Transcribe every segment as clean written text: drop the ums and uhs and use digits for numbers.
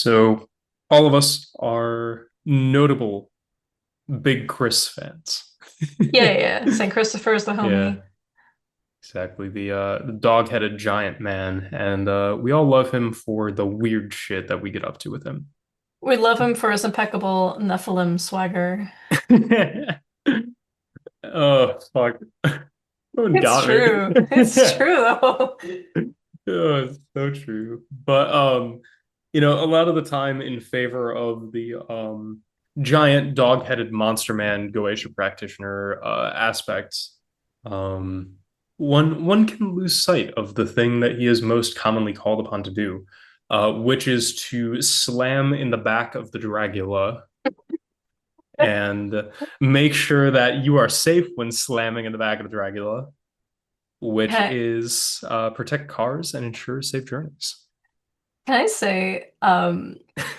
So all of us are notable big Chris fans. Yeah, yeah, yeah. St. Christopher is the Yeah, homie. exactly. The dog-headed giant man, and we all love him for the weird shit that we get up to with him. We love him for his impeccable Nephilim swagger. Oh fuck. Oh, It's got me. true. It's true though. Oh, it's so true. But a lot of the time in favor of the giant dog-headed monster man Goetia practitioner aspects, um one can lose sight of the thing that he is most commonly called upon to do, which is to slam in the back of the Dragula and make sure that you are safe when slamming in the back of the Dragula, which Can is protect cars and ensure safe journeys. can I say,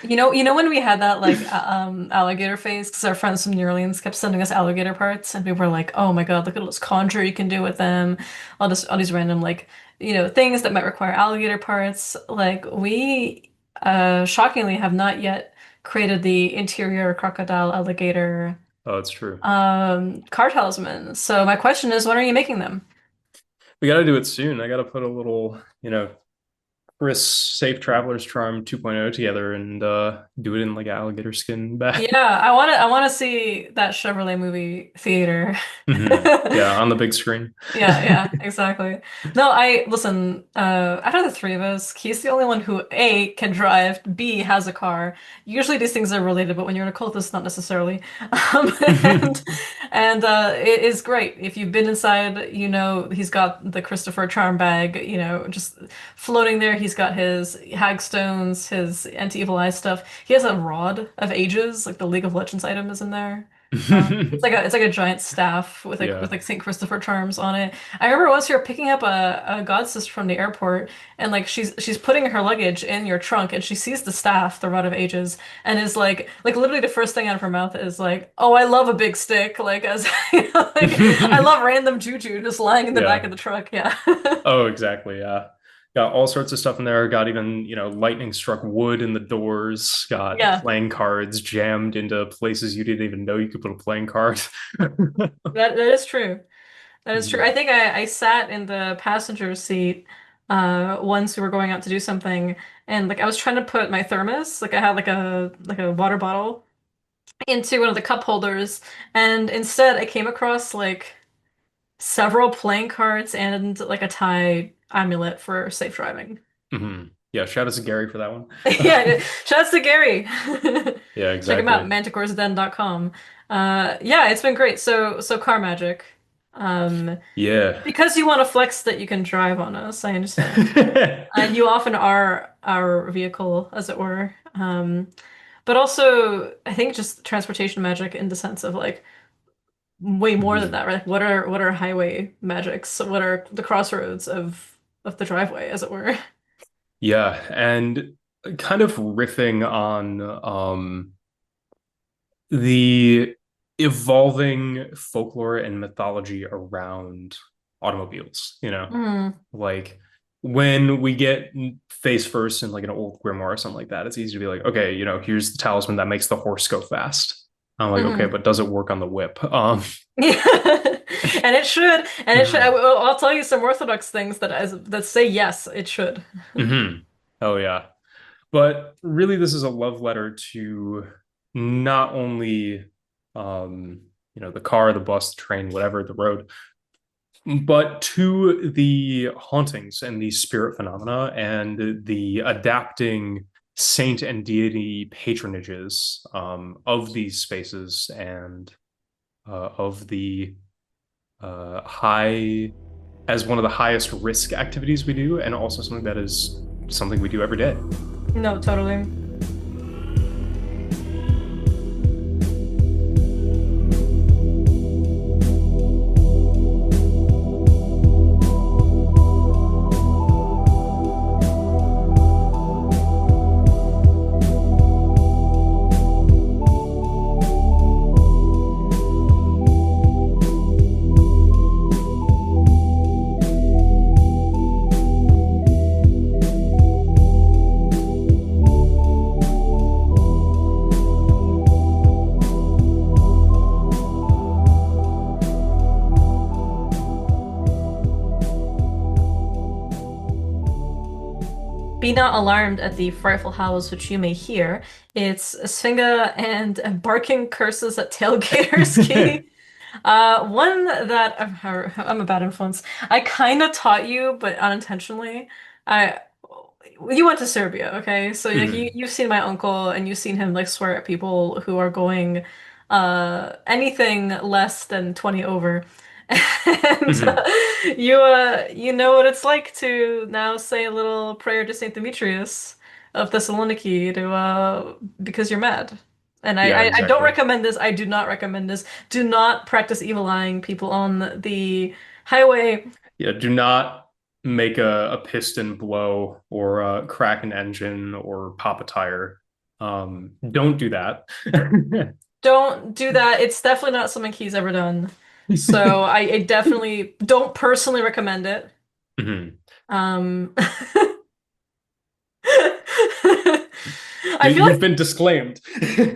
you know when we had that like alligator phase because our friends from New Orleans kept sending us alligator parts and we were like, oh my God, look at all this conjure you can do with them, all these random like things that might require alligator parts. Like we shockingly have not yet created the interior crocodile alligator Oh, it's true. car talisman. So my question is, when are you making them? We got to do it soon. I got to put a little, Chris Safe Traveler's Charm 2.0 together and do it in like alligator skin bag. Yeah, I want to see that Chevrolet movie theater. Yeah, on the big screen. Yeah, yeah, exactly. No, I listen, out of the three of us, he's the only one who A can drive, B has a car. Usually these things are related, but when you're in a cultist, not necessarily. Um, and it is great. If you've been inside, you know he's got the Christopher charm bag, just floating there. He's got his hagstones, his anti-evil eye stuff. He has a rod of ages, like the League of Legends item is in there. It's like a giant staff with Yeah. like Saint Christopher charms on it. I remember once we were picking up a god sister from the airport, and like she's putting her luggage in your trunk, and she sees the staff, the Rod of Ages, and is like literally the first thing out of her mouth is like, "Oh, I love a big stick." Like as like I love random juju just lying in the back Yeah. of the truck. Yeah, Oh, exactly. Yeah. Got all sorts of stuff in there. Got even, lightning struck wood in the doors. Got yeah. playing cards jammed into places you didn't even know you could put a playing card. That is true. That is true. I Mhm. think I sat in the passenger seat once we were going out to do something and like I was trying to put my thermos, like I had like a water bottle into one of the cup holders and instead I came across like several playing cards and like a Thai amulet for safe driving. Yeah, shout out to Gary for that one. Yeah, shouts to Gary. Yeah, Check him out, exactly. manticoresden.com. Yeah, it's been great. So car magic. Um Yeah. Because you want to flex that you can drive on us, I understand. And you often are our vehicle, as it were. But also, I think just transportation magic in the sense of like way more than Mhm. that, right? Like what are highway magics? What are the crossroads of the driveway, as it were? Yeah, and kind of riffing on the evolving folklore and mythology around automobiles, Mm, like when we get face first in like an old grimoire or something like that, it's easy to be like, okay, here's the talisman that makes the horse go fast. I'm like, okay, hmm. but does it work on the whip? Yeah. And it should. And it should. Mhm. I'll tell you some orthodox things that say yes, it should. Mhm. Oh yeah. But really, this is a love letter to not only, the car, the bus, the train, whatever, the road, but to the hauntings and the spirit phenomena and the adapting saint and deity patronages of these spaces and of the high as one of the highest risk activities we do, and also something that is something we do every day. No, totally. Be not alarmed at the frightful howls which you may hear. It's Sfinga and barking curses at tailgaters key. One that I'm a bad influence. I kind of taught you, but unintentionally. I You went to Serbia, okay? So like Mhm. you've seen my uncle and you've seen him like swear at people who are going anything less than 20 over. And Mhm. you know what it's like to now say a little prayer to Saint Demetrius of Thessaloniki to because you're mad. And Yeah, I don't exactly. recommend this. I do not recommend this. Do not practice evil eyeing people on the highway. Yeah, do not make a piston blow or crack an engine or pop a tire. Don't do that. Don't do that. It's definitely not something he's ever done. So I definitely don't personally recommend it. Mhm. Um, You, I feel you've like been disclaimed.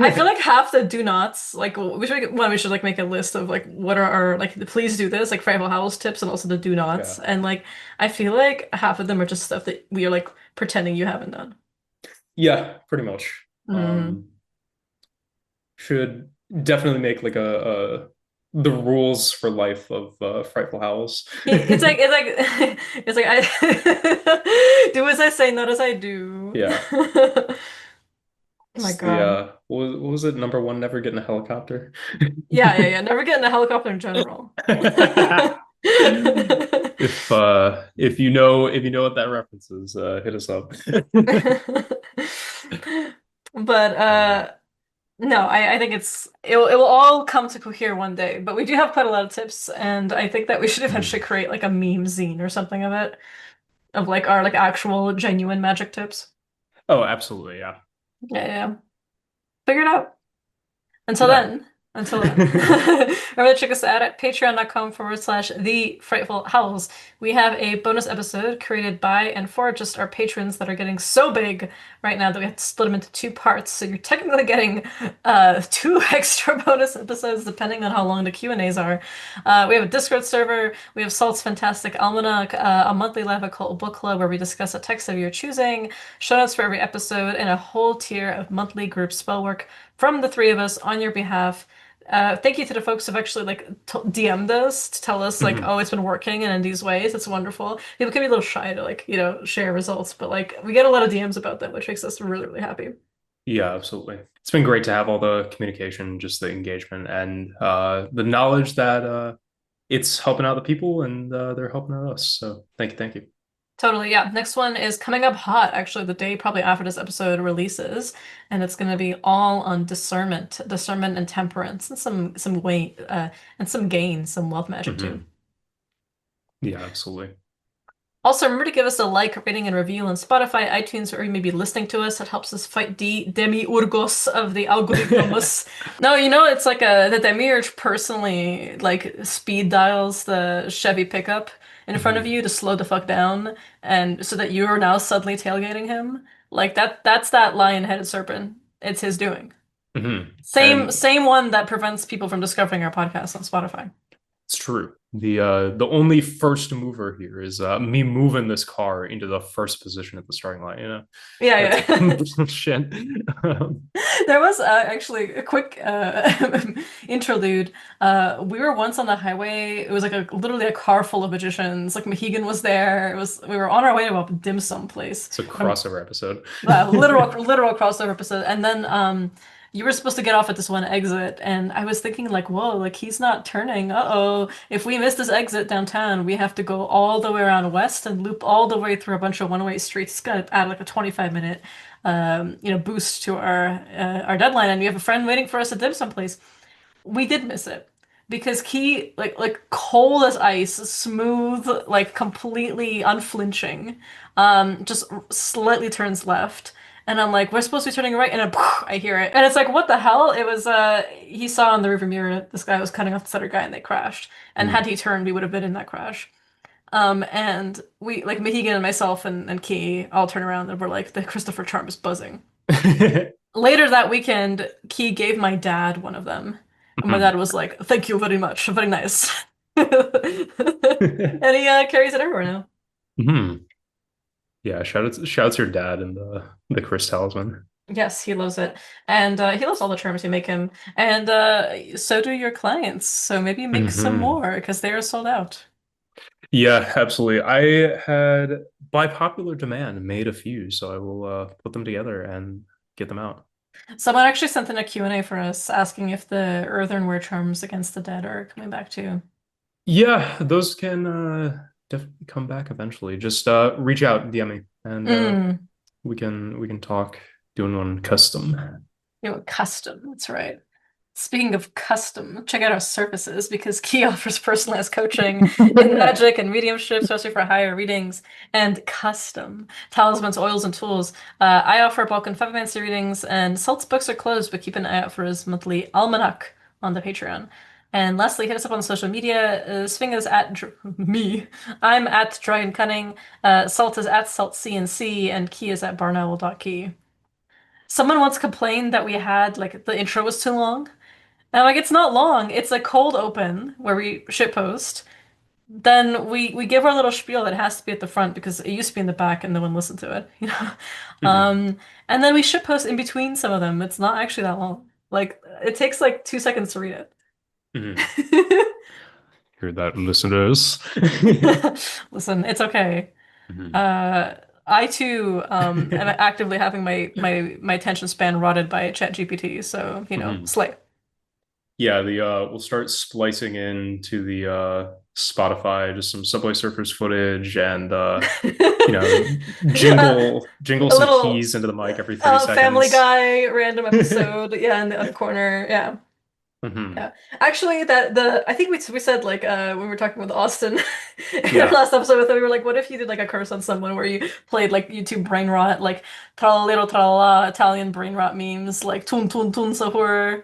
I feel like half the do nots, like we should like make a list of like what are our like the please do this, like Fragile Howls tips and also the do nots. Yeah. And like I feel like half of them are just stuff that we are like pretending you haven't done. Yeah, pretty much. Mm. Should definitely make like a the rules for life of Frightful Howls. It's like it's like I do as I say, not as I do. Yeah. Oh my It's the God. what was it? Number one, never get in a helicopter. Yeah. Never get in a helicopter in general. If you know what that reference is, hit us up. But Um, no, I think it will all come to cohere one day. But we do have quite a lot of tips, and I think that we should eventually mhm. create like a meme zine or something of it, of like our like actual genuine magic tips. Oh, absolutely, yeah. Yeah. Figure it out. Yeah. Until then, remember to check us out at patreon.com/ the frightful howls. We have a bonus episode created by and for just our patrons that are getting so big right now that we have to split them into two parts. So you're technically getting two extra bonus episodes depending on how long the Q&As are. We have a Discord server. We have Salt's Fantastic Almanac, a monthly live occult book club where we discuss a text of your choosing, show notes for every episode, and a whole tier of monthly group spell work from the three of us on your behalf. Thank you to the folks who've actually like DM'd us to tell us like, Mhm. oh, it's been working and in these ways. It's wonderful. People can be a little shy to like, share results, but like we get a lot of DMs about them, which makes us really, really happy. Yeah, absolutely. It's been great to have all the communication, just the engagement, and the knowledge that it's helping out the people and they're helping out us. So thank you, thank you. Totally, yeah. Next one is coming up hot, actually, the day probably after this episode releases, and it's going to be all on discernment and temperance, and some weight, and some gain, some wealth magic too. Mhm. Yeah, absolutely. Also, remember to give us a like, rating, and review on Spotify, iTunes, or you may be listening to us. It helps us fight the demiurgos of the algorithmus. No, it's like the demiurge personally like speed dials the Chevy pickup in front of Mhm. you to slow the fuck down, and so that you're now suddenly tailgating him. Like that's that lion-headed serpent. It's his doing. Mhm. Same And same one that prevents people from discovering our podcast on Spotify. it's true. The only first mover here is me moving this car into the first position at the starting line. You know, that's Yeah, yeah. shit. Um, There was actually a quick interlude. We were once on the highway. It was like literally a car full of magicians. Like Mohegan was there. We were on our way to a dim sum place. it's a crossover episode. Literal crossover episode. And then you were supposed to get off at this one exit, and I was thinking like, whoa, like he's not turning. Uh-oh. If we miss this exit downtown, we have to go all the way around west and loop all the way through a bunch of one-way streets. It's gonna add like a 25-minute boost to our deadline, and we have a friend waiting for us at dim sum place. We did miss it because Key like cold as ice, smooth, like completely unflinching, just slightly turns left. And I'm like, we're supposed to be turning right, and then I hear it, and it's like, what the hell? It was he saw in the rearview mirror this guy was cutting off this other guy, and they crashed. And had Mm. he turned, we would have been in that crash. And we like Mohegan and myself and Key all turn around and we're like, the Christopher charm is buzzing. Later that weekend, Key gave my dad one of them. And my dad Mhm. was like, thank you very much. Very nice. And he carries it everywhere now. Mhm. Yeah, shout out to your dad and the Chris Talisman. Yes, he loves it. And he loves all the charms you make him. And so do your clients. So maybe make some Hmm. more because they are sold out. Yeah, absolutely. I had, by popular demand, made a few, so I will put them together and get them out. Someone actually sent in a Q&A for us asking if the earthenware charms against the dead are coming back too. Yeah, those can definitely come back eventually. Just reach out, DM me, and Mm. we can talk doing one custom. You know, custom. That's right. Speaking of custom, check out our services because Key offers personalized coaching in magic and mediumship, especially for higher readings, and custom talismans, oils, and tools. I offer bulk and 5 fancy readings, and Salt's books are closed, but keep an eye out for his monthly almanac on the Patreon. And lastly, hit us up on social media. Sving is at me. I'm at Dragon Cunning. Salt is at Salt CNC, and Key is at barnowl.key. Someone once complained that we had like the intro was too long. And like it's not long. It's a cold open where we shitpost. Then we give our little spiel that has to be at the front because it used to be in the back and no one listened to it, you know. Hmm. And then we shitpost in between some of them. It's not actually that long. Like it takes like 2 seconds to read Hmm. it. Hear that, listeners? Listen, it's okay. Hmm. Uh, I too am actively having my attention span rotted by ChatGPT, so you know, Hmm. slay. Yeah, the we'll start splicing into the Spotify just some Subway Surfers footage and Uh, jingle a some little keys into the mic every 30 Family seconds. Guy random episode, yeah, in the other corner, yeah, Hmm. yeah. Actually, that the I think we said like when we were talking with Austin in our Yeah. last episode with him, we were like, what if you did like a curse on someone where you played like YouTube brain rot, like tralalero tralala Italian brain rot memes, like tun tun tun sahur,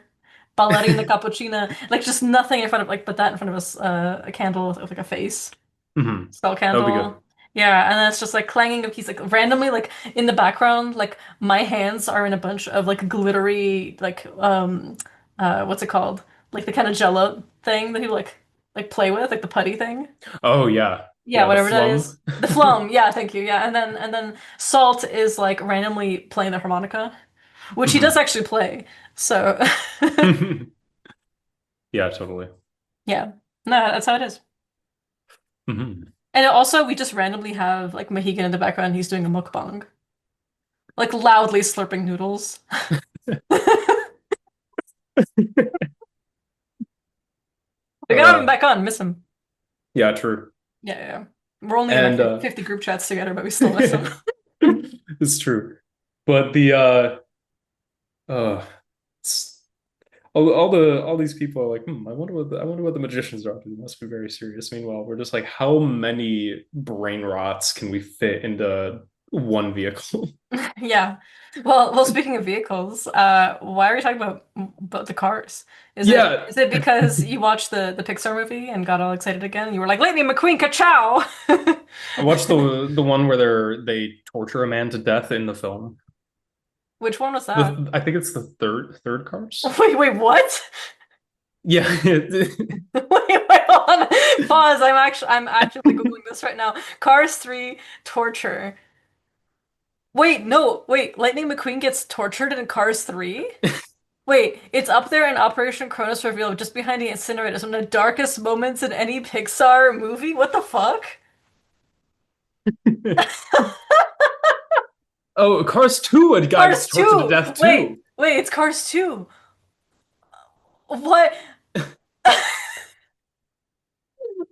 ballerina cappuccina, like just nothing in front of like but that in front of us, a candle with like a face. Hmm. Spell That would be good. candle. Yeah, and then it's just like clanging of keys, like randomly, like in the background, like my hands are in a bunch of like glittery, like what's it called? Like the kind of jello thing that you like play with, like the putty thing. Oh yeah. Yeah, Yeah, the whatever that flum. is. The flum. Yeah, thank you. Yeah, and then Salt is like randomly playing the harmonica, which he does Hmm. actually play. So Yeah, totally. yeah, no, that's how it is. Hmm. And also, we just randomly have like Mohegan in the background. He's doing a mukbang. Like loudly slurping noodles. We gotta have him Uh, back on, miss him. yeah, true. Yeah, yeah, yeah. We're only in like And 50 group chats together, but we still miss him. it's true. But the uh it's, all these people are like, I wonder what the magicians are up to. They must be very serious. Meanwhile, we're just like, how many brain rots can we fit into one vehicle? Yeah. Well, speaking of vehicles, why are we talking about the cars? Is it Yeah, is it because you watched the Pixar movie and got all excited again? You were like, Lightning McQueen, ka-chow! I watched the one where they torture a man to death in the film. Which one was that? The I think it's the third Cars. Wait, what? Yeah. Wait, hold on. Pause. I'm actually Googling this right now. Cars 3 torture. Wait, no, wait. Lightning McQueen gets tortured in Cars 3? Wait, it's up there in Operation Cronus Reveal, just behind the incinerators, one of the darkest moments in any Pixar movie? What the fuck? Oh, Cars 2, a guy gets Cars tortured to 2! death Wait, too. wait, it's Cars 2. What?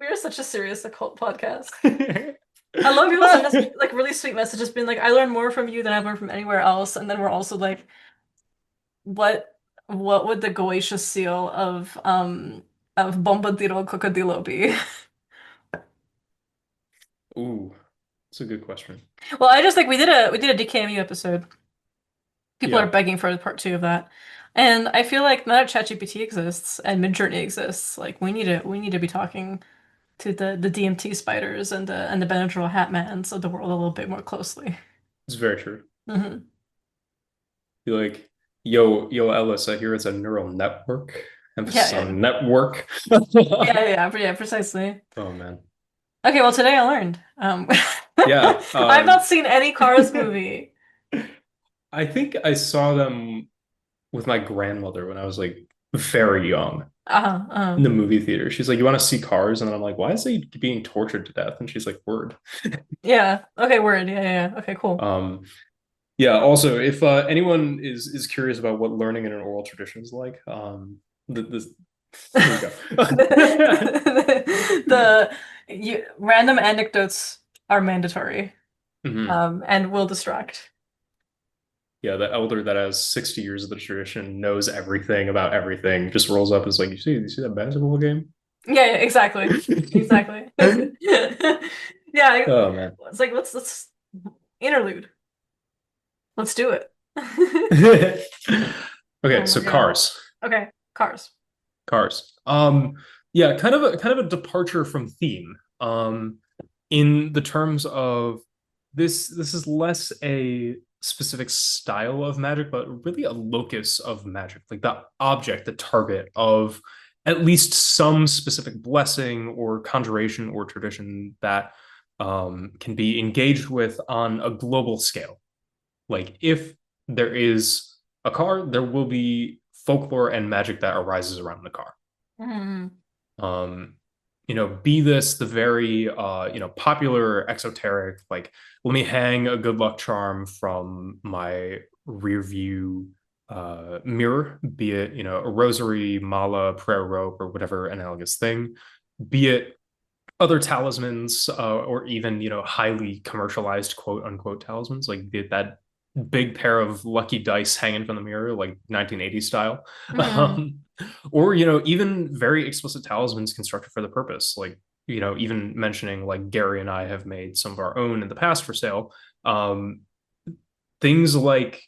We're such a serious occult podcast. I love people send us like really sweet messages being like, I learned more from you than I've learned from anywhere else. And then we're also like, what what would the Goetia seal of Bombadilo Crocodilo be? Ooh, that's a good question. Well, I just think we did a DKMU episode. People are Yeah, begging for part two of that. And I feel like now that ChatGPT exists and Midjourney exists, like we need to be talking to the DMT spiders and the Benadryl Hatmans of the world a little bit more closely. it's very true. Hmm. Be like, yo, Ellis, I hear it's a neural network. Yeah, Emphasis yeah. on network. Yeah, yeah, yeah, precisely. Oh man. Okay, well today I learned. Yeah. I've not seen any Cars movie. I think I saw them with my grandmother when I was like very young Uh-huh. in the movie theater. She's like, "You want to see Cars?" And then I'm like, "Why is he being tortured to death?" And she's like, "Word." Yeah. Okay, word. Yeah, yeah. Yeah. Okay, cool. Um, yeah. Also, if anyone is curious about what learning in an oral tradition is like, this here you go. The random anecdotes are mandatory, Mhm. and will distract. Yeah, the elder that has 60 years of the tradition knows everything about everything, just rolls up and is like, you see that basketball game? Yeah, yeah, exactly. Exactly. Yeah, Oh man. it's like let's interlude. Let's do it. Okay, Oh my so God. cars. Okay, cars. Cars. Yeah, kind of a departure from theme. In the terms of this is less a specific style of magic, but really a locus of magic, like the object, the target of at least some specific blessing or conjuration or tradition that can be engaged with on a global scale. Like if there is a car, there will be folklore and magic that arises around the car. Mm, Um, be this the very popular exoteric, like let me hang a good luck charm from my rear view mirror, be it, a rosary, mala, prayer rope, or whatever analogous thing, be it other talismans or even highly commercialized quote unquote talismans like that big pair of lucky dice hanging from the mirror like 1980s style mm, um, or even very explicit talismans constructed for the purpose like even mentioning like Gary and I have made some of our own in the past for sale um, things like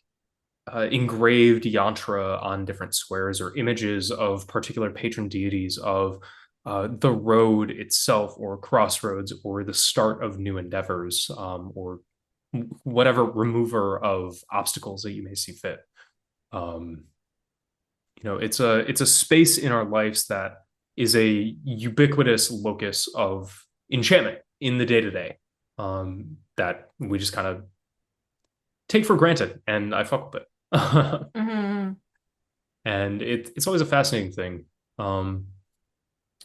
engraved yantra on different squares or images of particular patron deities of the road itself or crossroads or the start of new endeavors or whatever remover of obstacles that you may see fit. Um, it's a space in our lives that is a ubiquitous locus of enchantment in the day to day that we just kind of take for granted, and I fuck with it. mm, And it's always a fascinating thing. Um,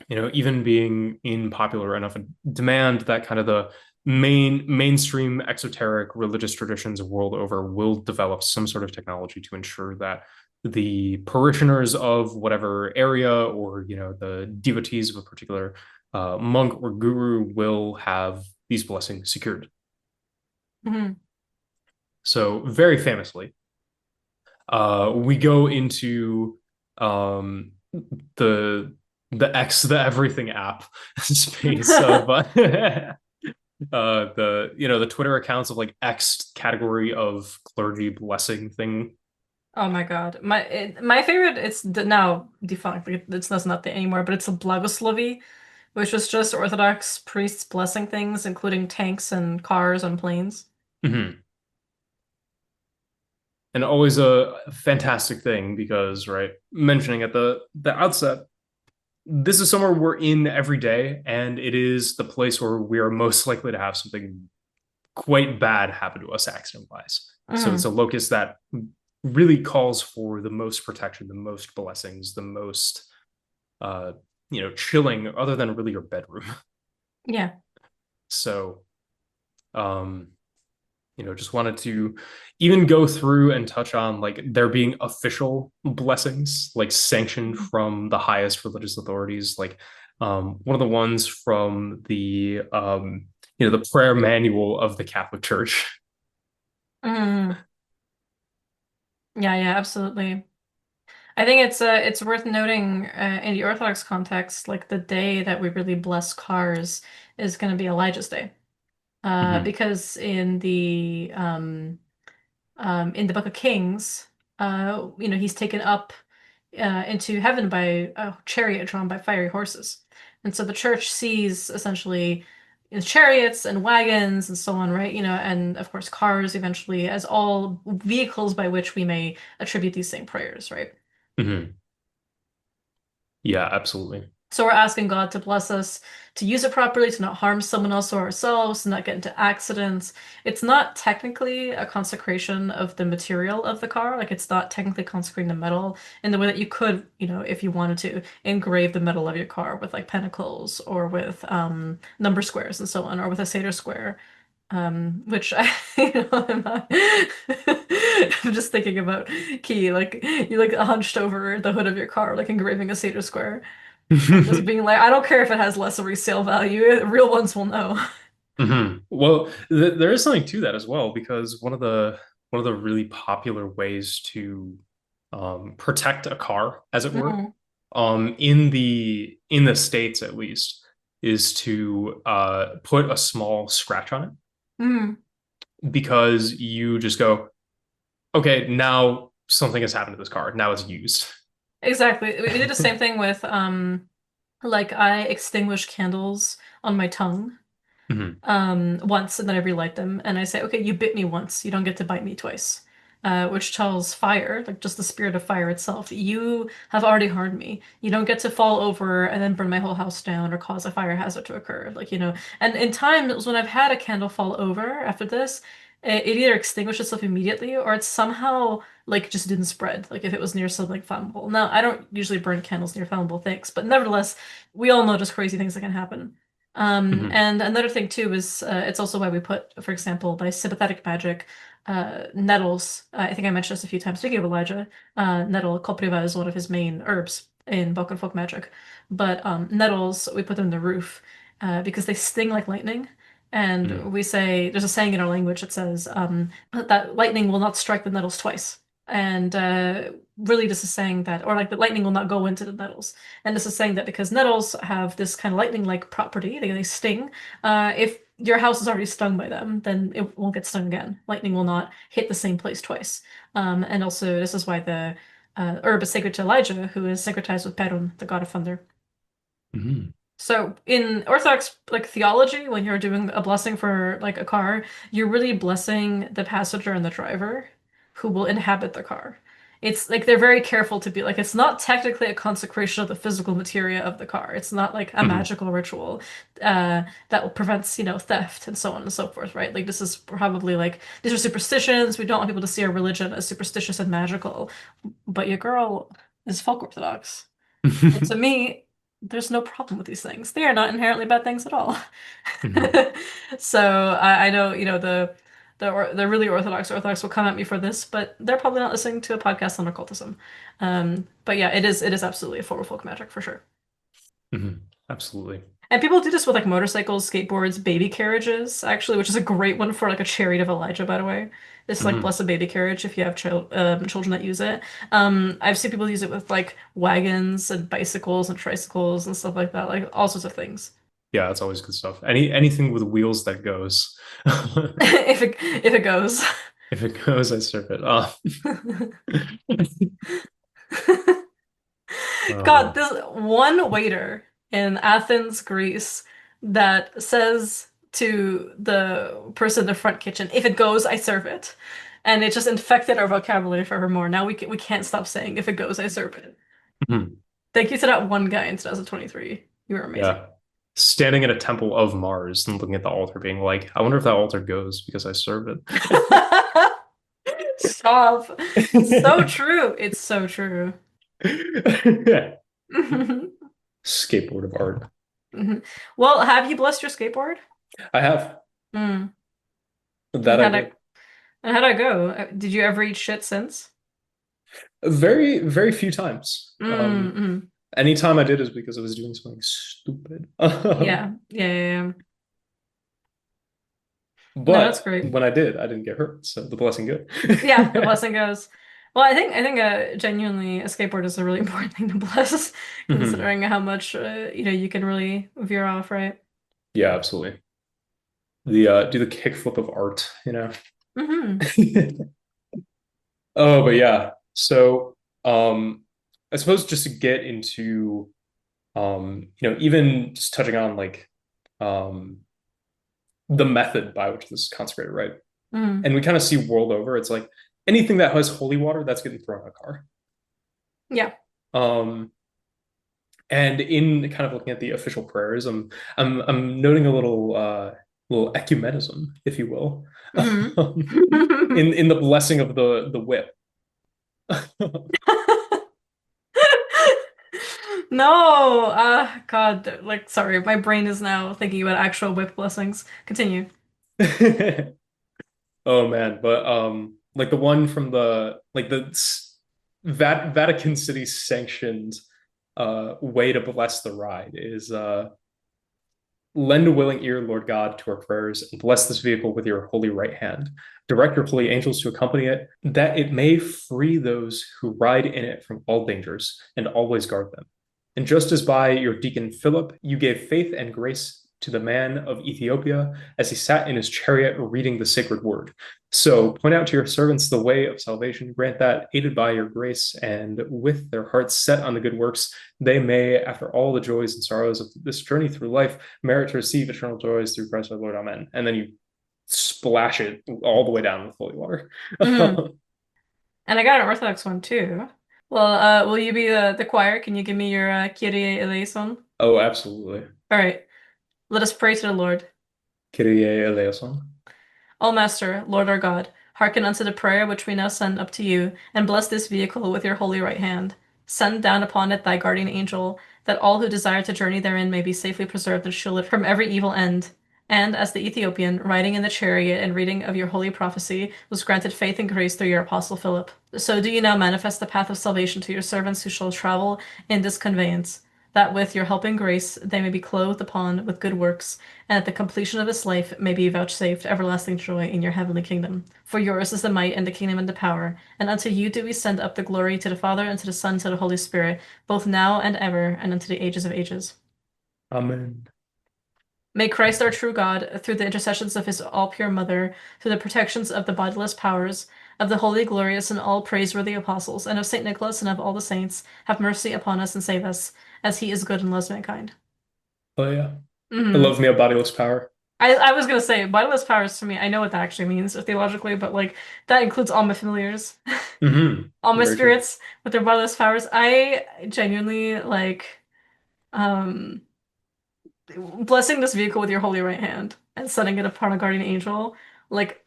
even being in popular enough demand that kind of the mainstream exoteric religious traditions world over will develop some sort of technology to ensure that the parishioners of whatever area or the devotees of a particular monk or guru will have these blessings secured. mm. So very famously, we go into the the everything app space of the Twitter accounts of like X category of clergy blessing thing. Oh my God. My favorite, it's now defunct. Like, it's not the anymore, but it's a Blagoslovy, which was just Orthodox priests blessing things, including tanks and cars and planes. Mm-hmm. And always a fantastic thing because right mentioning at the outset this is somewhere we're in every day and it is the place where we are most likely to have something quite bad happen to us accident wise. So it's Mm, a locus that really calls for the most protection, the most blessings, the most uh, chilling, other than really your bedroom. yeah. So just wanted to even go through and touch on like there being official blessings, like sanctioned from the highest religious authorities. Like one of the ones from the prayer manual of the Catholic Church. Mm, yeah, yeah, absolutely. I think it's worth noting in the Orthodox context, like the day that we really bless cars is going to be Elijah's Day. Mm-hmm. Because in the Book of Kings, he's taken up into heaven by a chariot drawn by fiery horses. And so the church sees essentially chariots and wagons and so on, right? And of course cars eventually as all vehicles by which we may attribute these same prayers, right? Mm-hmm. Yeah, absolutely. So we're asking God to bless us to use it properly, to not harm someone else or ourselves, to not get into accidents. It's not technically a consecration of the material of the car. Like it's not technically consecrating the metal in the way that you could, if you wanted to, engrave the metal of your car with like pentacles or with number squares and so on, or with a Seder square. Which I, I'm not, I'm just thinking about Key, like you like hunched over the hood of your car, like engraving a Seder square. And just being like, I don't care if it has less resale value. Real ones will know. Well, there is something to that as well because one of the really popular ways to protect a car, as it were, Mm, in the States at least, is to put a small scratch on it mm, because you just go, okay, now something has happened to this car. Now it's used. exactly. We did the same thing with like I extinguish candles on my tongue Mhm. once and then I relight them and I say, okay, you bit me once, you don't get to bite me twice. Which tells fire, like just the spirit of fire itself, you have already harmed me. You don't get to fall over and then burn my whole house down or cause a fire hazard to occur. And in times when I've had a candle fall over after this, it either extinguished itself immediately or it somehow like just didn't spread. Like if it was near something like flammable. Now, I don't usually burn candles near flammable things, but nevertheless, we all know just crazy things that can happen. Mhm. And another thing too is it's also why we put, for example, by sympathetic magic, nettles. I think I mentioned this a few times. Speaking of Elijah, nettle, copriva is one of his main herbs in Balkan folk magic. But nettles, we put them in the roof because they sting like lightning. Mhm. And we say, there's a saying in our language that says that lightning will not strike the nettles twice. And really, this is saying that, or like the lightning will not go into the nettles. And this is saying that because nettles have this kind of lightning-like property, they sting. If your house is already stung by them, then it won't get stung again. Lightning will not hit the same place twice. And also, this is why the herb is sacred to Elijah, who is syncretized with Perun, the god of thunder. Mhm. So in Orthodox like theology, when you're doing a blessing for like a car, you're really blessing the passenger and the driver who will inhabit the car. It's like they're very careful to be like it's not technically a consecration of the physical materia of the car. It's not like a Mhm. magical ritual that prevents, theft and so on and so forth, right? Like this is probably like these are superstitions. We don't want people to see our religion as superstitious and magical, but your girl is folk Orthodox. And to Mhm. me, there's no problem with these things. They are not inherently bad things at all. Mhm. So I know, the really Orthodox will come at me for this, but they're probably not listening to a podcast on occultism. But yeah, it is absolutely a form of folk magic for sure. Mhm. Absolutely. And people do this with like motorcycles, skateboards, baby carriages, actually, which is a great one for like a chariot of Elijah, by the way. This like Mhm. blessed baby carriage if you have children that use it. I've seen people use it with like wagons and bicycles and tricycles and stuff like that, like all sorts of things. Yeah, that's always good stuff. Anything with wheels that goes. If it goes. If it goes, I serve it. Oh God, man. this one waiter in Athens, Greece, that says to the person in the front kitchen, if it goes, I serve it. And it just infected our vocabulary forevermore. Now we can't stop saying, if it goes, I serve it. Mhm. Thank you to that one guy in 2023. You were amazing. Yeah. Standing at a temple of Mars and looking at the altar, being like, I wonder if that altar goes because I serve Stop. So it. true. It's so true. Skateboard of art. Well, have you blessed your skateboard? I have. Mm. That And I how'd did. that, and how'd that go? Did you ever eat shit since? Very, very few times. Mm-mm. Anytime I did is because I was doing something stupid. Yeah. Yeah, yeah, yeah. No, that's But great. when I did, I didn't get hurt. So the blessing good. Yeah, the blessing goes. Well, I think genuinely a skateboard is a really important thing to bless, Mhm. considering how much you can really veer off, right? Yeah, absolutely. Do the kickflip of art. Hmm. Oh, but yeah. So, I suppose just to get into, even just touching on like, um, the method by which this is consecrated, right? Hmm. And we kind of see world over, it's like anything that has holy water, that's getting thrown in a car. Yeah. Um, And in kind of looking at the official prayers, I'm noting a little ecumenism, if you will, Hmm. in the blessing of the whip. No, God, like, sorry, my brain is now thinking about actual whip blessings. Continue. Oh man, but like the one from Vatican City sanctioned way to bless the ride is lend a willing ear, Lord God, to our prayers, and bless this vehicle with your holy right hand. Direct your holy angels to accompany it, that it may free those who ride in it from all dangers, and always guard them. And just as by your deacon Philip, you gave faith and grace to the man of Ethiopia as he sat in his chariot reading the sacred word. So point out to your servants the way of salvation. Grant that, aided by your grace and with their hearts set on the good works, they may, after all the joys and sorrows of this journey through life, merit to receive eternal joys through Christ our Lord. Amen. And then you splash it all the way down with holy water. Hmm. And I got an Orthodox one too. Well, will you be the choir? Can you give me your Kyrie eleison? Oh, absolutely. All right, let us pray to the Lord. Kyrie eleison. O Master, Lord our God, hearken unto the prayer which we now send up to you, and bless this vehicle with your holy right hand. Send down upon it thy guardian angel, that all who desire to journey therein may be safely preserved and shielded from every evil end. And as the Ethiopian, riding in the chariot and reading of your holy prophecy, was granted faith and grace through your apostle Philip, so do you now manifest the path of salvation to your servants who shall travel in this conveyance, that with your helping grace they may be clothed upon with good works, and at the completion of this life may be vouchsafed everlasting joy in your heavenly kingdom. For yours is the might and the kingdom and the power, and unto you do we send up the glory to the Father and to the Son and to the Holy Spirit, both now and ever, and unto the ages of ages. Amen. May Christ our true God, through the intercessions of his all pure mother, through the protections of the bodiless powers, of the holy, glorious, and all praiseworthy apostles, and of Saint Nicholas and of all the saints, have mercy upon us and save us, as he is good and loves mankind. Oh yeah. I Hmm. love me a bodiless power. I was gonna say bodiless powers to me. I know what that actually means theologically, but like that includes all my familiars, Mm-hmm. all my Very true. spirits with their bodiless powers. I genuinely like um blessing this vehicle with your holy right hand and setting it upon a guardian angel, like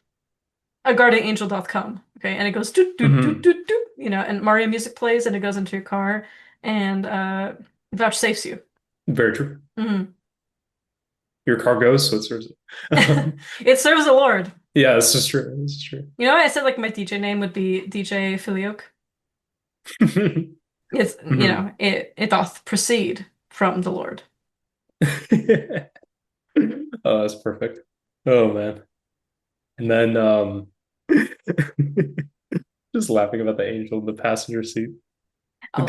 a guardian angel doth come. Okay, and it goes doot doot doot Mm-hmm. doot doot, and Mario music plays and it goes into your car and vouchsafes you. Very true. Mhm. Your car goes, so it serves it. It serves the Lord. Yeah, this is true. This is true. You know, I said like my DJ name would be DJ Filioque. It's, Mhm. it doth proceed from the Lord. Oh, that's perfect. Oh man. And then just laughing about the angel in the passenger seat. Oh,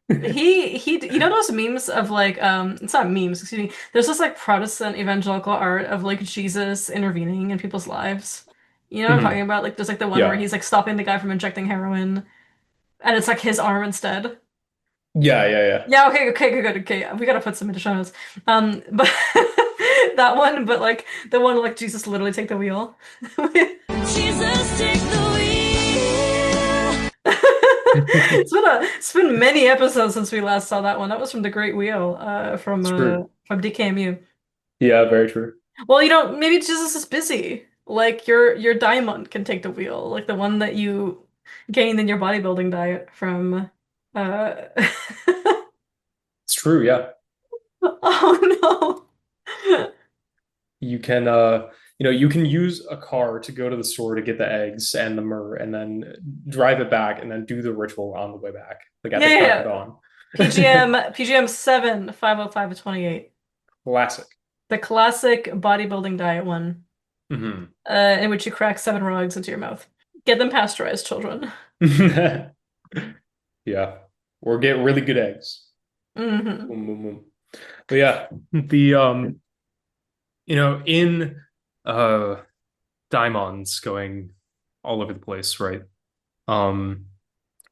you know those memes of like, it's not memes, excuse me. There's this like Protestant evangelical art of like Jesus intervening in people's lives. You know what I'm talking Mhm. about? Like there's like the one where Yeah. he's like stopping the guy from injecting heroin and it's like his arm instead. Yeah, yeah, yeah. Yeah, okay, okay, good, good, okay. We gotta put some in the show notes. But that one, but like the one like Jesus literally take the wheel. Jesus, take the wheel. It's been many episodes since we last saw that one. That was from The Great Wheel, It's true. from DKMU. Yeah, very true. Well, maybe Jesus is busy. Like your diamond can take the wheel, like the one that you gained in your bodybuilding diet from uh It's true, yeah. oh no. You can you can use a car to go to the store to get the eggs and the myrrh and then drive it back and then do the ritual on the way back, like at Yeah, the yeah, crack of yeah. dawn. PGM 7 505 28. Classic. The classic bodybuilding diet one, Hmm. in which you crack 7 raw eggs into your mouth. Get them pasteurized, children. Yeah. Or get really good eggs. Hmm. Boom, boom, boom. But yeah, the in uh daimons going all over the place, right? Um,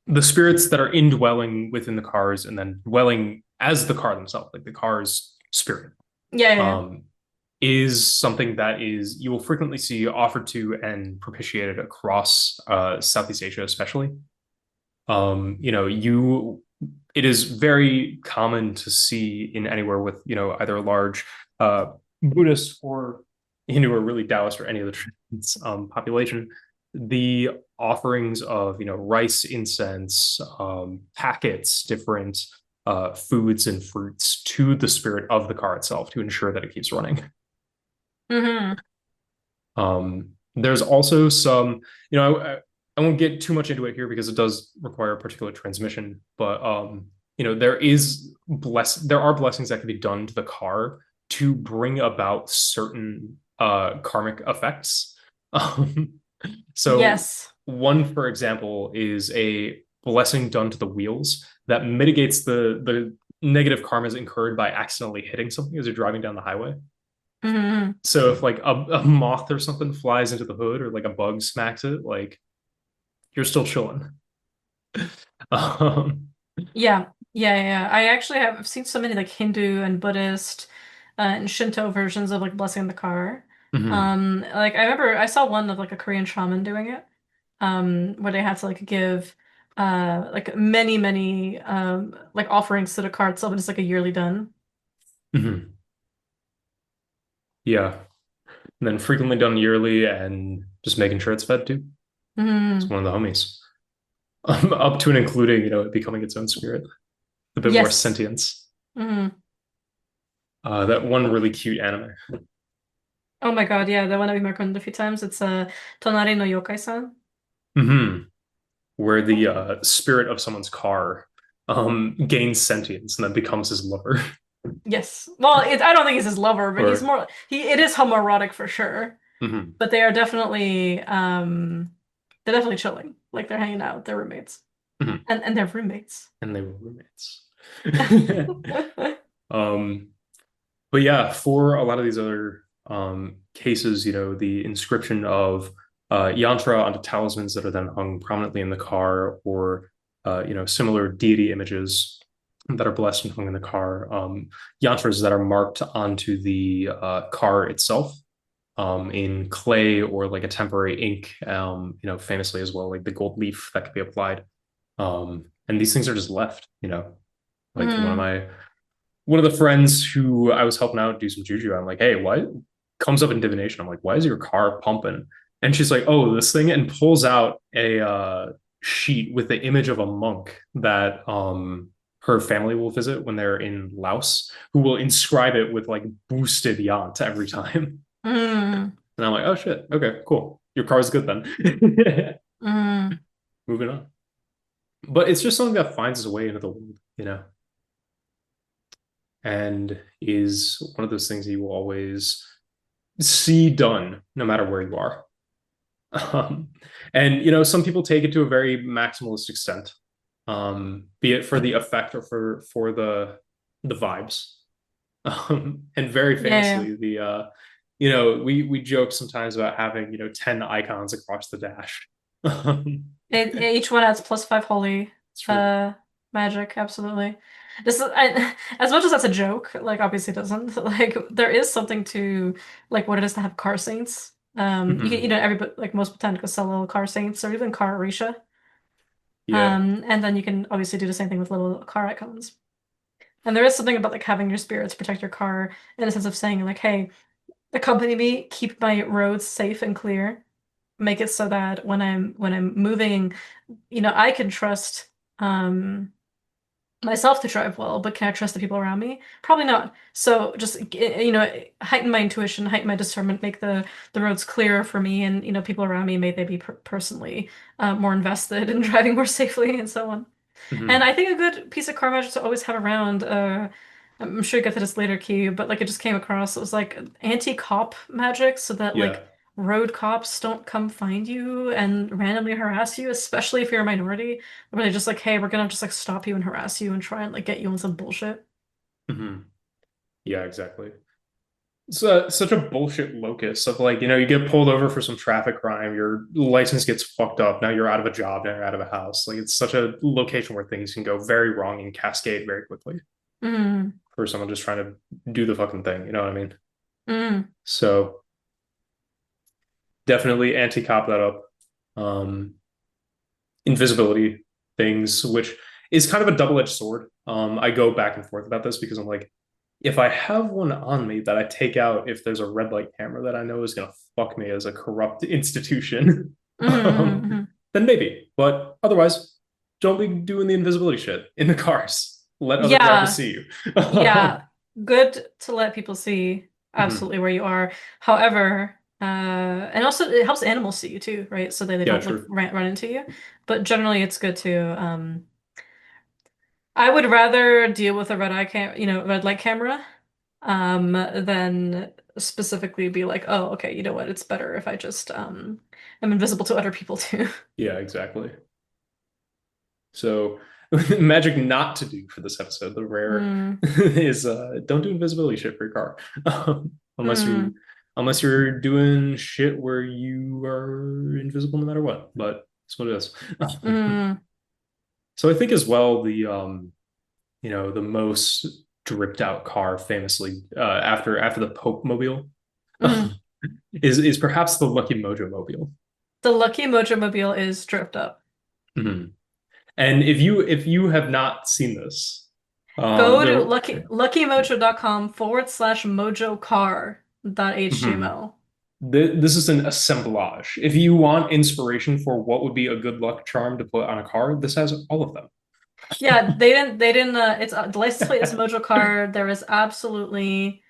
the spirits that are indwelling within the cars and then dwelling as the car themselves, like the car's spirit, Yeah, yeah, yeah. um, is something that is you will frequently see offered to and propitiated across Southeast Asia, especially. You it is very common to see in anywhere with, either a large uh, Buddhist or Hindu or really Taoist or any of the traditions population, the offerings of, rice, incense, packets, different foods and fruits to the spirit of the car itself to ensure that it keeps running. Hmm. There's also some, I won't get too much into it here because it does require a particular transmission, but there are blessings that can be done to the car to bring about certain karmic effects. Um, so Yes. one, for example, is a blessing done to the wheels that mitigates the negative karmas incurred by accidentally hitting something as you're driving down the highway. Hmm. So if like a moth or something flies into the hood or like a bug smacks it, like you're still chilling. Um, Yeah. Yeah. I actually have I've seen so many like Hindu and Buddhist and Shinto versions of like blessing the car. mhm, Like I remember I saw one of like a Korean shaman doing it, where they had to like give like many like offerings to the car itself, and it's like a yearly done. mhm. Yeah. And then frequently done yearly and just making sure it's fed too. It's Hmm. one of the homies. Up to and including, it becoming its own spirit, a bit more Yes. sentience. Hmm. That one really cute anime. Oh my God, yeah, the one I've recommended a few times. It's Tonari no Yokai-san. Hmm. Where the spirit of someone's car gains sentience and then becomes his lover. Yes. Well, I don't think he's his lover, but he's Or more it is homoerotic for sure. mhm, But they're definitely chilling. Like they're hanging out with their roommates. mhm. And they're roommates. And they were roommates. um, but yeah, for a lot of these other cases, the inscription of yantra onto talismans that are then hung prominently in the car, or similar deity images that are blessed and hung in the car, yantras that are marked onto the car itself in clay or like a temporary ink, famously as well, like the gold leaf that could be applied. And these things are just left, like Hmm. one of the friends who I was helping out do some juju. I'm like, hey, why comes up in divination? I'm like, why is your car pumping? And she's like, oh, this thing, and pulls out a sheet with the image of a monk that her family will visit when they're in Laos, who will inscribe it with like boosted yant every time. Hmm. And I'm like, oh shit, okay, cool. Your car's good then. Hmm. Moving on. But it's just something that finds its way into the world, and is one of those things that you will always see done no matter where you are. Um, and some people take it to a very maximalist extent, be it for the effect or for the vibes. And very Yeah. famously, the we joke sometimes about having 10 icons across the dash. Each one adds +5 holy It's true. uh magic, absolutely. As much as that's a joke, like obviously it doesn't. Like there is something to like what it is to have car saints. Mhm. Everybody like most botanicals sell little car saints or even car Orisha. Yeah. And then you can obviously do the same thing with little car icons. And there is something about like having your spirits protect your car in the sense of saying like, hey, accompany me, keep my roads safe and clear. Make it so that when I'm moving, I can trust myself to drive well, but can I trust the people around me? Probably not. So just heighten my intuition, heighten my discernment, make the roads clearer for me, and people around me may they be personally more invested in driving more safely and so on. And Mhm. I think a good piece of car magic to always have around, I'm sure you get to this later, Key, but like it just came across, it was like anti-cop magic so that like Yeah. road cops don't come find you and randomly harass you, especially if you're a minority, where they're just like, hey, we're gonna just like stop you and harass you and try and like get you on some bullshit. Mhm. Yeah, exactly. It's such a bullshit locus of like, you get pulled over for some traffic crime, your license gets fucked up, now you're out of a job, now you're out of a house. Like it's such a location where things can go very wrong and cascade very quickly Mm, for someone just trying to do the fucking thing. You know what I mean? mm, So definitely anti-cop that up. Um, invisibility things, which is kind of a double-edged sword. I go back and forth about this because I'm like, if I have one on me that I take out if there's a red light camera that I know is gonna fuck me as a corrupt institution, um, Hmm. then maybe. But otherwise, don't be doing the invisibility shit in the cars. Let other drivers Yeah, see you. yeah. Good to let people see Mhm. absolutely where you are. However, and also it helps animals see you too, right? So that they Yeah, don't like true. run into you. But generally, it's good to. I would rather deal with a red light camera, than specifically be like, oh, okay, you know what? It's better if I just am invisible to other people too. Yeah, exactly. So magic not to do for this episode, the rare Mm, is don't do invisibility shit for your car. Unless you mm, unless you're doing shit where you are invisible no matter what. But that's what it is. mm, So I think as well the most dripped out car famously after the Pope Mobile mm. is perhaps the Lucky Mojo Mobile. The Lucky Mojo Mobile is dripped up. Mhm. And if you have not seen this, Go to there mhm. luckymojo.com/mojocar.html. This is an assemblage. If you want inspiration for what would be a good luck charm to put on a car, this has all of them. Yeah, they didn't it's the license plate is a Mojo car. There is absolutely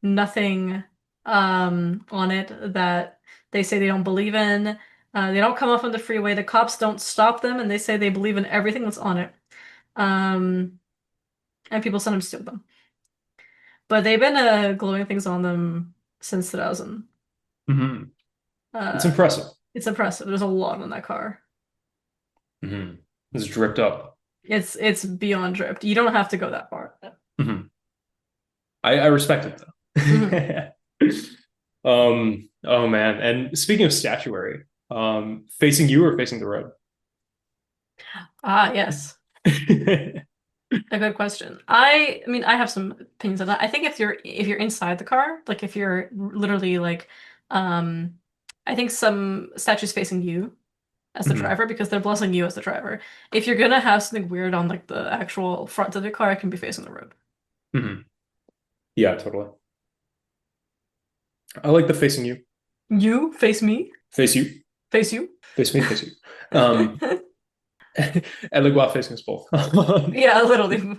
nothing on it that they say they don't believe in. They don't come off on the freeway. The cops don't stop them and they say they believe in everything that's on it. Um and people sometimes steal them. But they've been gluing things on them since 2000. Mhm. It's Uh impressive. it's impressive. There's a lot on that car. Mhm. It's dripped up. It's beyond dripped. You don't have to go that far. Mhm. I respect it Mhm. though. Oh man. And speaking of statuary, facing you or facing the road? Ah, yes. A good question. I mean, I have some opinions on that. I think if you're inside the car, like if you're literally like, um, I think some statues facing you as the Mhm. driver because they're blessing you as the driver. If you're gonna have something weird on like the actual front of the car, it can be facing the road. Mhm. Yeah, totally. I like the facing you. You face me, Face you. face you. Face me, face you. And like while facing us both. Yeah, literally.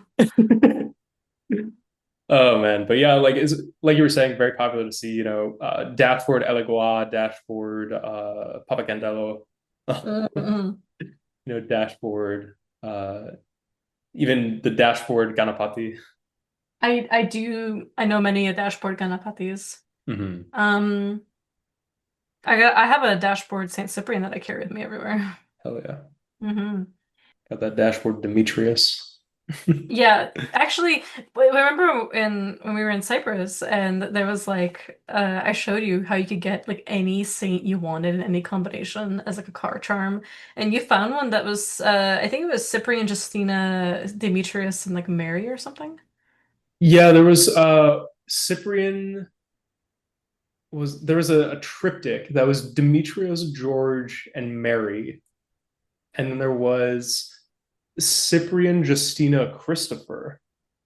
Oh man, but yeah, like is like you were saying, very popular to see, dashboard Elegua, dashboard Papagandello, Mm-mm. dashboard even the dashboard Ganapati. I know many a dashboard Ganapatis. Hmm. Um, I have a dashboard Saint Cyprian that I carry with me everywhere. Hell yeah. Hmm. Got that dashboard Demetrius. Yeah, actually, remember when we were in Cyprus and there was like I showed you how you could get like any saint you wanted in any combination as like a car charm, and you found one that was I think it was Cyprian, Justina, Demetrius, and like Mary or something. Yeah, there was Cyprian there was a triptych that was Demetrius, George, and Mary. And then there was Cyprian, Justina, Christopher,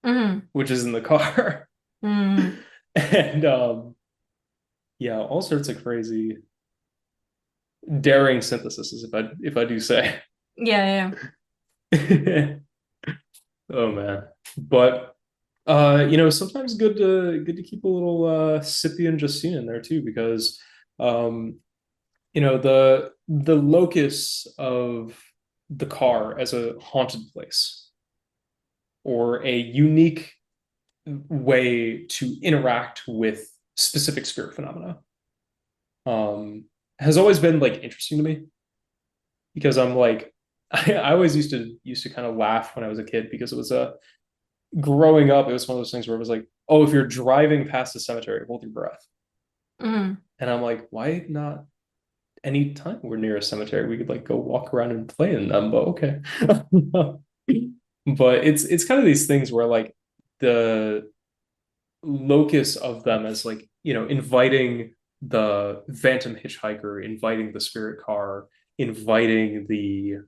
Hmm. which is in the car. Hmm. And yeah, all sorts of crazy daring synthesis, if I do say. Yeah, yeah. Oh man. But sometimes good to keep a little Scythian Justine in there too, because um, the locus of the car as a haunted place or a unique way to interact with specific spirit phenomena um, has always been like interesting to me because I'm like I always used to kind of laugh when I was a kid because it was a growing up it was one of those things where it was like, oh, if you're driving past a cemetery, hold your breath. Hmm. And I'm like, why not any time we're near a cemetery we could like go walk around and play in them, but okay. But it's kind of these things where like the locus of them as like inviting the phantom hitchhiker, inviting the spirit car, inviting the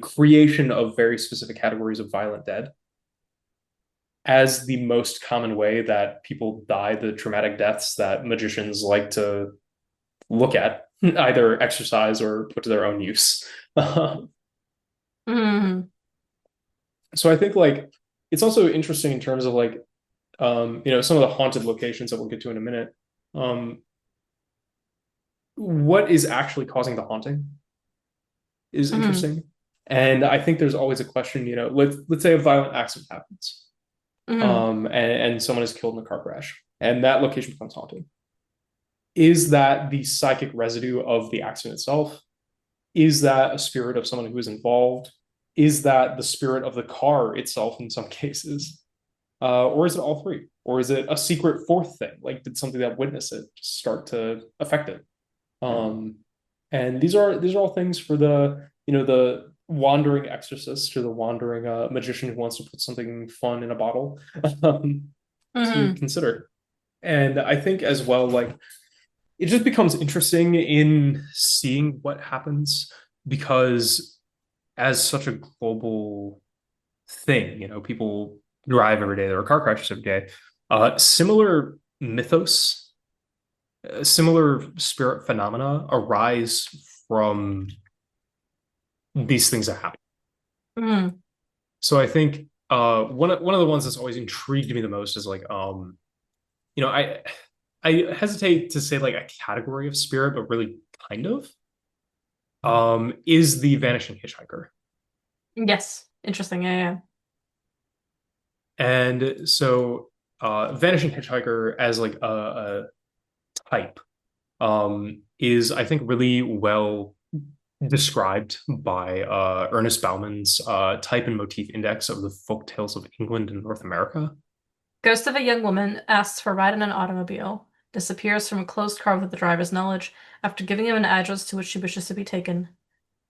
creation of very specific categories of violent dead as the most common way that people die, the traumatic deaths that magicians like to look at, either exercise or put to their own use. Mm. So I think like it's also interesting in terms of like some of the haunted locations that we'll get to in a minute. Um, what is actually causing the haunting is Mm. interesting. And I think there's always a question, let's say a violent accident happens, Mm. and someone is killed in a car crash, and that location becomes haunted. Is that the psychic residue of the accident itself? Is that a spirit of someone who is involved? Is that the spirit of the car itself in some cases? Or is it all three? Or is it a secret fourth thing? Like, did something that witnessed it just start to affect it? Um, and these are all things for the wandering exorcist or the wandering magician who wants to put something fun in a bottle um, to Mm. consider. And I think as well, like it just becomes interesting in seeing what happens because as such a global thing, people drive every day, there are car crashes every day. Similar mythos, similar spirit phenomena arise from these things that happen. Mm. So I think one of the ones that's always intrigued me the most is like you know I I hesitate to say like a category of spirit, but really kind of is the vanishing hitchhiker. Yes. Interesting. Yeah, yeah. And so vanishing hitchhiker as like a type is I think really well described by Ernest Bauman's type and motif index of the folk tales of England and North America. Ghost of a young woman asks for a ride in an automobile, disappears from a closed car with the driver's knowledge after giving him an address to which she wishes to be taken.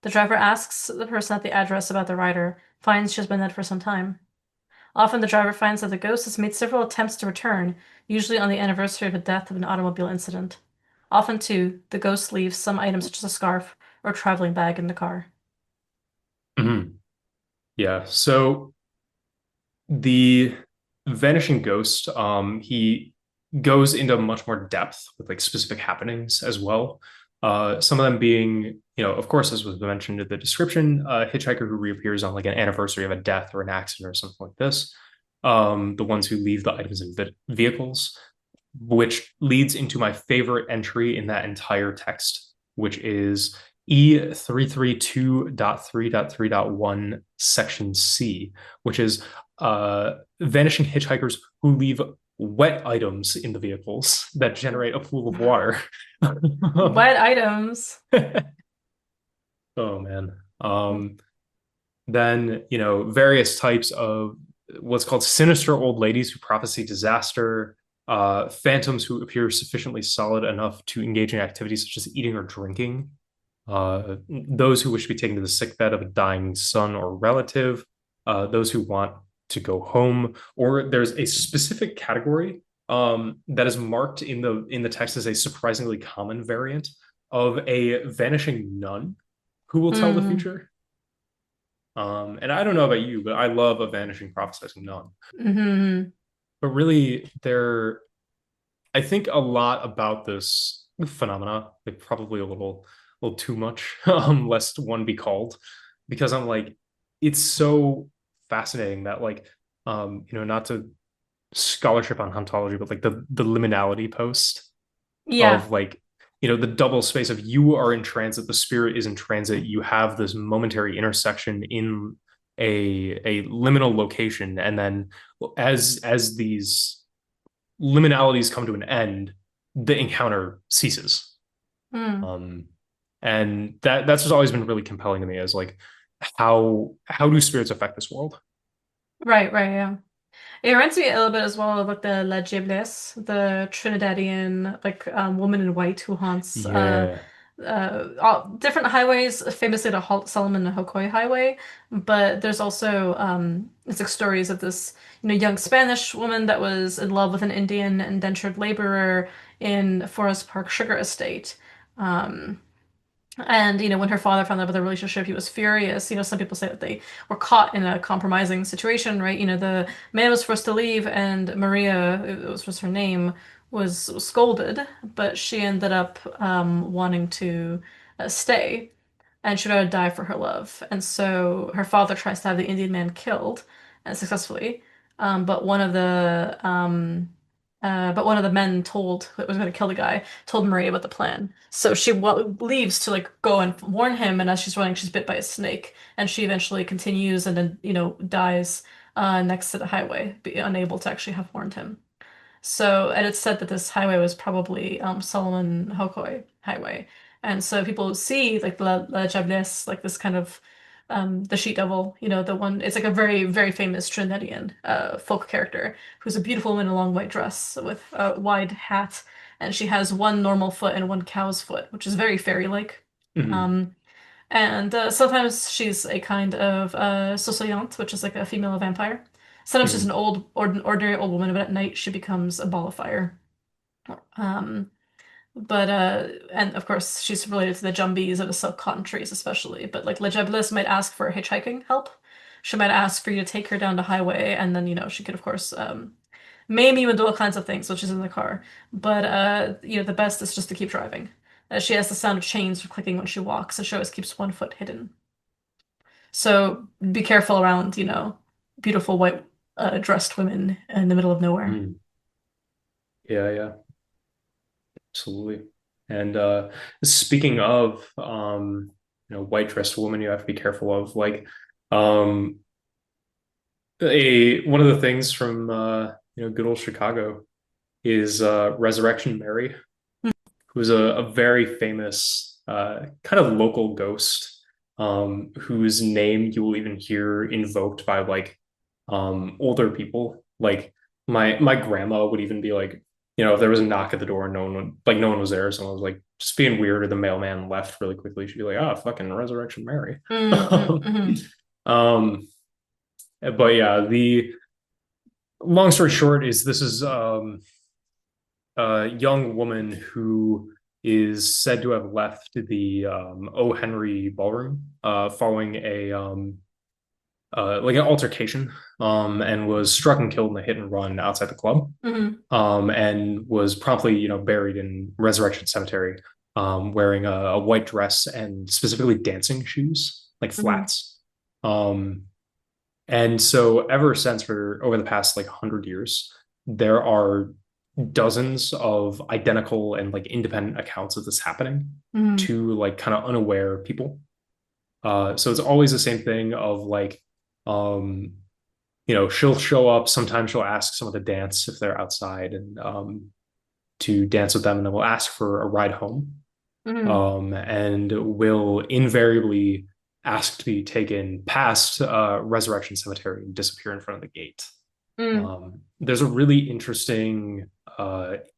The driver asks the person at the address about the rider, finds she has been dead for some time. Often the driver finds that the ghost has made several attempts to return, usually on the anniversary of the death of an automobile incident. Often, too, the ghost leaves some items such as a scarf or a traveling bag in the car. Mhm. Yeah. So the vanishing ghost, he goes into much more depth with like specific happenings as well. Some of them being, of course, as was mentioned in the description, a hitchhiker who reappears on like an anniversary of a death or an accident or something like this. The ones who leave the items in vehicles, which leads into my favorite entry in that entire text, which is E332.3.3.1, section C, which is vanishing hitchhikers who leave wet items in the vehicles that generate a pool of water. Wet items. Oh man. Then, various types of what's called sinister old ladies who prophesy disaster, phantoms who appear sufficiently solid enough to engage in activities such as eating or drinking, those who wish to be taken to the sickbed of a dying son or relative, those who want to go home, or there's a specific category that is marked in the text as a surprisingly common variant of a vanishing nun who will tell the Mm. future. And I don't know about you, but I love a vanishing prophesizing nun. Hmm. But really, I think a lot about this phenomena, like probably a little too much, lest one be called, because I'm like, it's so fascinating that like, not to scholarship on hauntology, but like the liminality post Yeah. of like, the double space of you are in transit, the spirit is in transit, you have this momentary intersection in a liminal location, and then as these liminalities come to an end, the encounter ceases. Mm. Um, and that's just always been really compelling to me as like how do spirits affect this world? Right, right, yeah. It reminds me a little bit as well of like the La Diablesse, the Trinidadian like woman in white who haunts Yeah. all different highways, famously the Solomon and Hokoi Highway. But there's also it's like stories of this young Spanish woman that was in love with an Indian indentured laborer in Forest Park Sugar Estate. Um, And, when her father found out about the relationship, he was furious. Some people say that they were caught in a compromising situation, right? The man was forced to leave, and Maria, it was just her name, was scolded, but she ended up wanting to stay, and she'd rather die for her love. And so her father tries to have the Indian man killed, and successfully. But one of the men told that was going to kill the guy told Maria about the plan. So she leaves to like go and warn him, and as she's running, she's bit by a snake, and she eventually continues and then dies next to the highway, unable to actually have warned him. So, and it's said that this highway was probably Solomon Hokoi highway. And so people see like La Jablesse, like this kind of the sheet devil, the one, it's like a very, very famous Trinidadian folk character who's a beautiful woman in a long white dress with a wide hat. And she has one normal foot and one cow's foot, which is very fairy-like. Hmm. Um, and sometimes she's a kind of Sosoyante, which is like a female vampire. Sometimes she's an Hmm. ordinary old woman, but at night she becomes a ball of fire. Um, but and of course she's related to the Jumbies or the silk cotton trees especially. But like Legibilis might ask for hitchhiking help. She might ask for you to take her down the highway, and then she could of course maim you and do all kinds of things, which is in the car. But the best is just to keep driving. She has the sound of chains clicking when she walks, and she always keeps one foot hidden. So be careful around, beautiful white dressed women in the middle of nowhere. Hmm. Yeah, yeah, absolutely. And speaking of white dressed woman, you have to be careful of um a one of the things from good old Chicago is Resurrection Mary, who's a very famous kind of local ghost, whose name you will even hear invoked by older people. Like my grandma would even be like, if there was a knock at the door and no one was there, someone was like just being weird, or the mailman left really quickly, she'd be like, "Ah, fucking Resurrection Mary." Mm. um, but yeah, the long story short is this is a young woman who is said to have left the O. Henry Ballroom following a like an altercation, and was struck and killed in a hit and run outside the club, Mm. and was promptly buried in Resurrection Cemetery, wearing a white dress and specifically dancing shoes, like Mm. flats. Um, and so ever since, for over the past like 100 years, there are dozens of identical and like independent accounts of this happening Mm. to like kind of unaware people. So it's always the same thing of um, she'll show up. Sometimes she'll ask someone to dance if they're outside, and to dance with them, and then we'll ask for a ride home, Mm. and will invariably ask to be taken past Resurrection Cemetery and disappear in front of the gate. Mm. There's a really interesting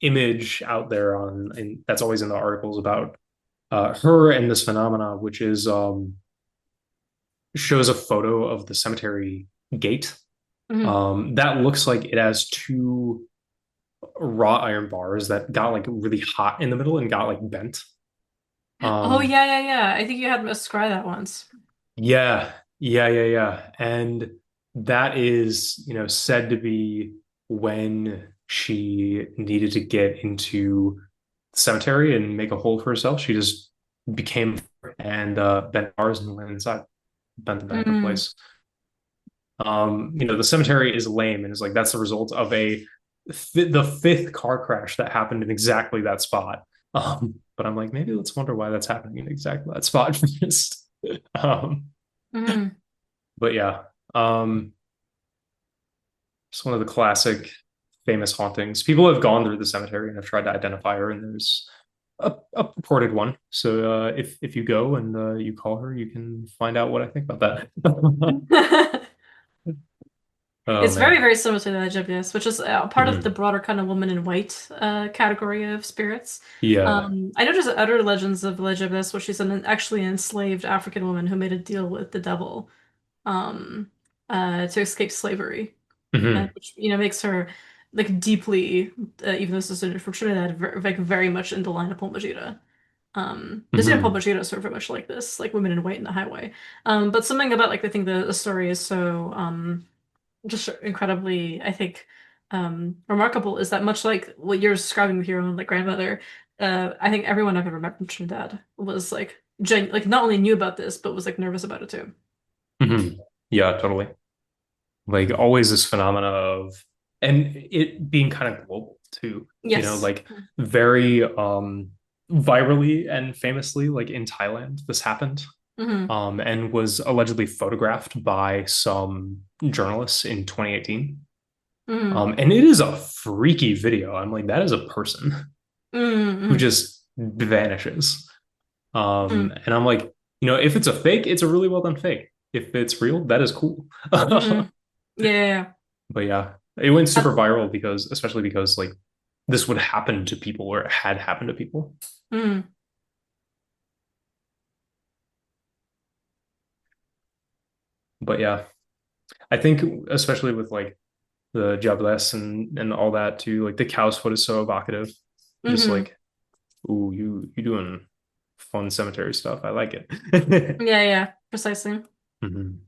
image out there and that's always in the articles about her and this phenomena, which is shows a photo of the cemetery gate Mm. that looks like it has two wrought iron bars that got like really hot in the middle and got like bent. Oh Um, yeah, yeah, yeah. I think you had me describe that once. yeah, yeah. And that is, said to be when she needed to get into the cemetery and make a hole for herself. She just became and bent bars and went inside, bent them back in Mm. place. The cemetery is lame, and it's like that's the result of the fifth car crash that happened in exactly that spot. But I'm like, maybe let's wonder why that's happening in exactly that spot first. um, Mm. but yeah, it's one of the classic famous hauntings. People have gone through the cemetery and have tried to identify her, and there's a purported one. So if you go and you call her, you can find out what I think about that. Oh It's very, man. very similar to the Egyptians, which is part of the Mhm. broader kind of woman in white category of spirits. Yeah. I know there's other legends of Legibus, where she's actually an enslaved African woman who made a deal with the devil um, to escape slavery, and Mhm. which makes her like deeply, even though this is for Trinidad, like very much in the line of Pombagira. This didn't Hmm. publish either, so very much like this, like Women in White in the Highway. But something about like I think the story is so just incredibly, I think, remarkable is that much like what you're describing with your own like grandmother, I think everyone I've ever met from Trinidad was like gen like not only knew about this, but was like nervous about it too. Hmm. Yeah, totally. Like always this phenomena of, and it being kind of global too, Yes. like very virally and famously, like in Thailand, this happened. Hmm. And was allegedly photographed by some journalists in 2018. Hmm. And it is a freaky video. I'm like, that is a person who Hmm. just vanishes. Hmm. And I'm like, if it's a fake, it's a really well done fake. If it's real, that is cool. Hmm. But Yeah. Yeah, yeah. yeah, it went Uh, super viral because, especially because like this would happen to people or it had happened to people. mm, But yeah, I think especially with like the jobless and all that too. Like the cow's foot is so evocative. Just hmm. like, ooh, you doing fun cemetery stuff. I like it. Yeah, yeah, precisely. Mhm.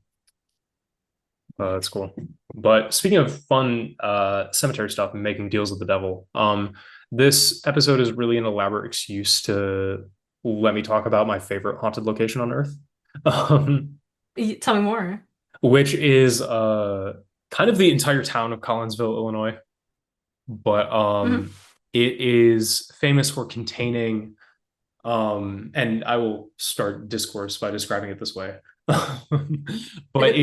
That's cool. But speaking of fun cemetery stuff and making deals with the devil, this episode is really an elaborate excuse to let me talk about my favorite haunted location on Earth, um, Tell me more. which is kind of the entire town of Collinsville, Illinois. But Hmm. it is famous for containing, and I will start discourse by describing it this way. But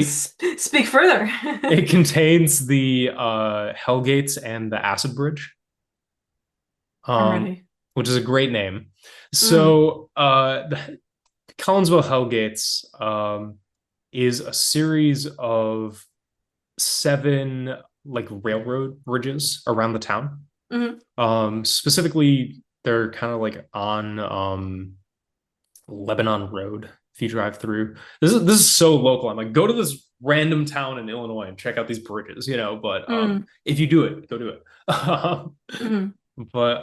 Speak further. it contains the Hell Gates and the Acid Bridge, I'm um, ready. which is a great name. Mm, So the Collinsville Hell Gates is a series of seven like railroad bridges around the town. hmm. Specifically, they're kind of like on Lebanon Road. If you drive through, this is so local. I'm like, go to this random town in Illinois and check out these bridges, But Mm, if you do it, go do it. hmm. But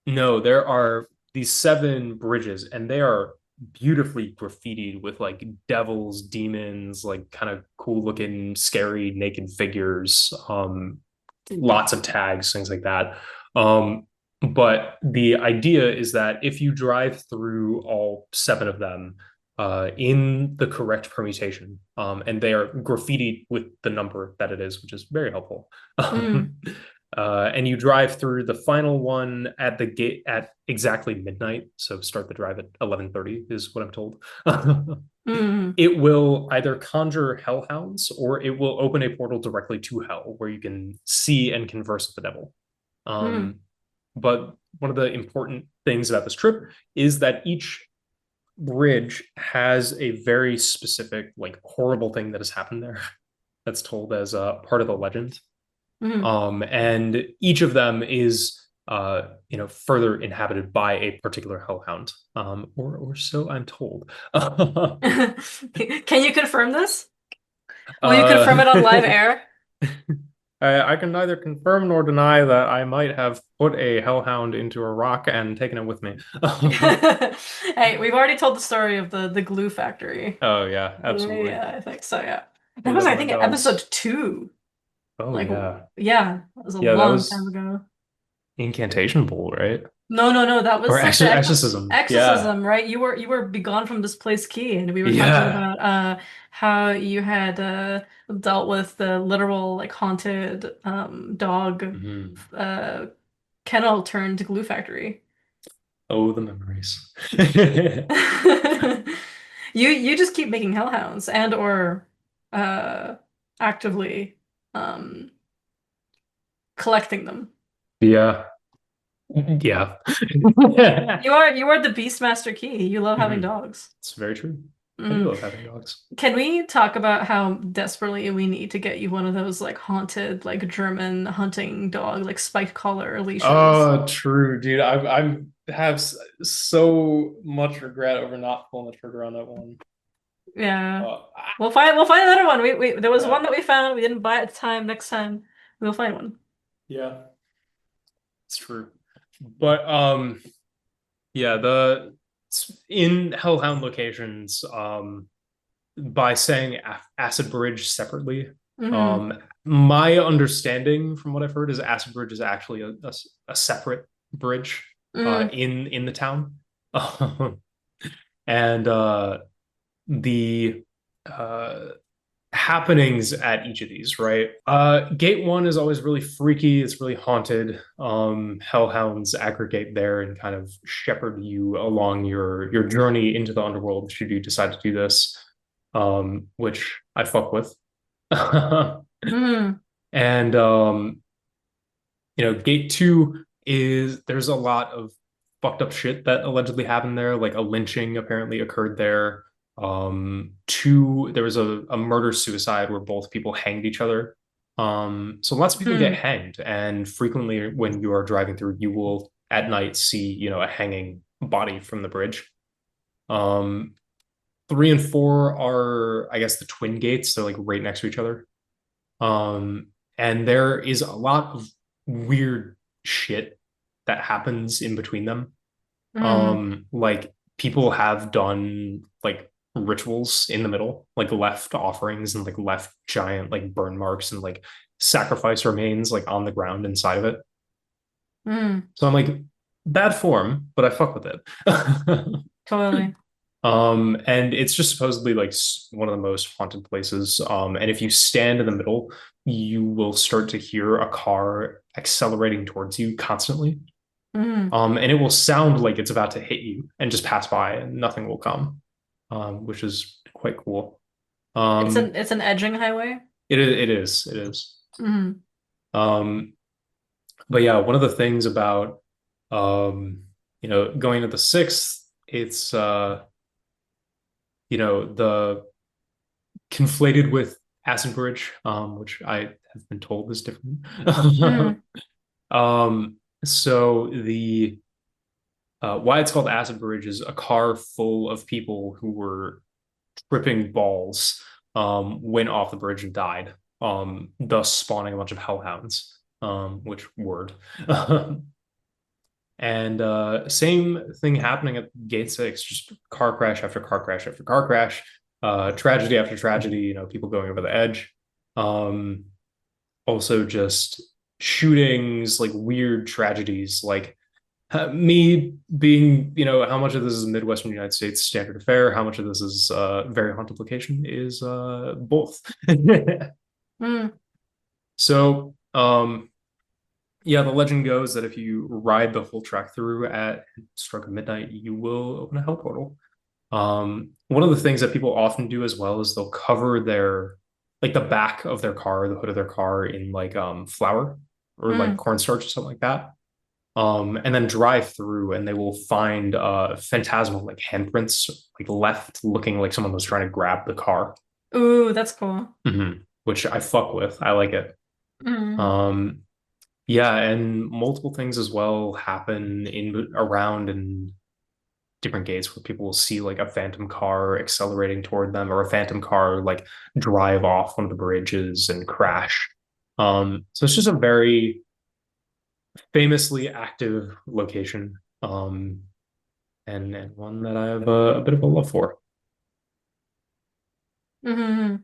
no, there are these seven bridges, and they are beautifully graffitied with like devils, demons, like kind of cool looking, scary naked figures. Lots of tags, things like that. Um, but the idea is that if you drive through all seven of them in the correct permutation, and they are graffitied with the number that it is, which is very helpful. Mm, And you drive through the final one at the gate at exactly midnight. So start the drive at 11:30 is what I'm told. mm, It will either conjure hellhounds or it will open a portal directly to hell where you can see and converse with the devil. mm, Um, but one of the important things about this trip is that each bridge has a very specific, like, horrible thing that has happened there that's told as a part of the legend. mm. And each of them is, further inhabited by a particular hellhound, or so I'm told. Can you confirm this? Will you Uh, confirm it on live air? I can neither confirm nor deny that I might have put a hellhound into a rock and taken it with me. Hey, we've already told the story of the glue factory. Oh yeah, absolutely. Yeah, I think so, yeah. I That was, love I my think, dogs. episode 2. Oh Like, yeah, yeah, that was a yeah. That long time was ago. Incantation Bowl, right? No, no, no, that Or was like the exorcism. Yeah, exorcism, right? You were begone from this place key, and we were talking yeah. about how you had dealt with the literal like haunted dog Mhm. uh kennel turned glue factory. Oh, the memories. You just keep making hellhounds and or uh actively um collecting them. Yeah, yeah. You are the Beastmaster Key. You love having Mhm. dogs. It's very true. I do Mm. love having dogs. Can we talk about how desperately we need to get you one of those like haunted like German hunting dog like spiked collar leashes? Oh, true, dude. I'm have so much regret over not pulling the trigger on that one. Yeah. Uh, We'll find another one. We there was yeah, one that we found. We didn't buy it at the time. Next time we'll find one. yeah, it's true. But Yeah, the in Hellhound locations, by saying Acid Bridge separately, Hmm. my understanding from what I've heard is Acid Bridge is actually a separate bridge Hmm. in the town. And the uh happenings at each of these, right? Gate one is always really freaky. It's really haunted. Hellhounds aggregate there and kind of shepherd you along your journey into the underworld should you decide to do this, which I fuck with. Hmm. And gate two is there's a lot of fucked up shit that allegedly happened there. Like a lynching apparently occurred there. Two, there was a murder suicide where both people hanged each other. So lots of people get Hmm. hanged, and frequently when you are driving through, you will at night see, a hanging body from the bridge. Um, three and four are, I guess, the twin gates. They're like right next to each other. Um, and there is a lot of weird shit that happens in between them. Hmm. Like people have done like rituals in the middle, like left offerings and like left giant like burn marks and like sacrifice remains like on the ground inside of it. Hmm. So I'm like, bad form, but I fuck with it. Totally. And it's just supposedly like one of the most haunted places. And if you stand in the middle, you will start to hear a car accelerating towards you constantly. Hmm. And it will sound like it's about to hit you and just pass by and nothing will come, which is quite cool. Um, It's an edging highway. it is. Hmm. Um, but yeah, one of the things about, going to the sixth, it's, the conflated with Acid Bridge, which I have been told is different. Hmm. um, so the why it's called Acid Bridge is a car full of people who were tripping balls, went off the bridge and died, thus spawning a bunch of hellhounds, which word. And same thing happening at Gate 6, just car crash after car crash after car crash, tragedy after tragedy, people going over the edge. Um, Also just shootings, like weird tragedies, like me being, how much of this is Midwestern United States standard fare, how much of this is very haunted location is both. Hmm. So, yeah, the legend goes that if you ride the whole track through at stroke of midnight, you will open a hell portal. One of the things that people often do as well is they'll cover like the back of their car, the hood of their car in like flour or like Hmm. cornstarch or something like that. And then drive through and they will find phantasmal like handprints like left looking like someone was trying to grab the car. Ooh, that's cool. Which I fuck with. I like it. Hmm. Um, yeah, and multiple things as well happen in around and different gates where people will see like a phantom car accelerating toward them or a phantom car like drive off one of the bridges and crash. So it's just a very famously active location, and one that I have a bit of a love for. Hmm.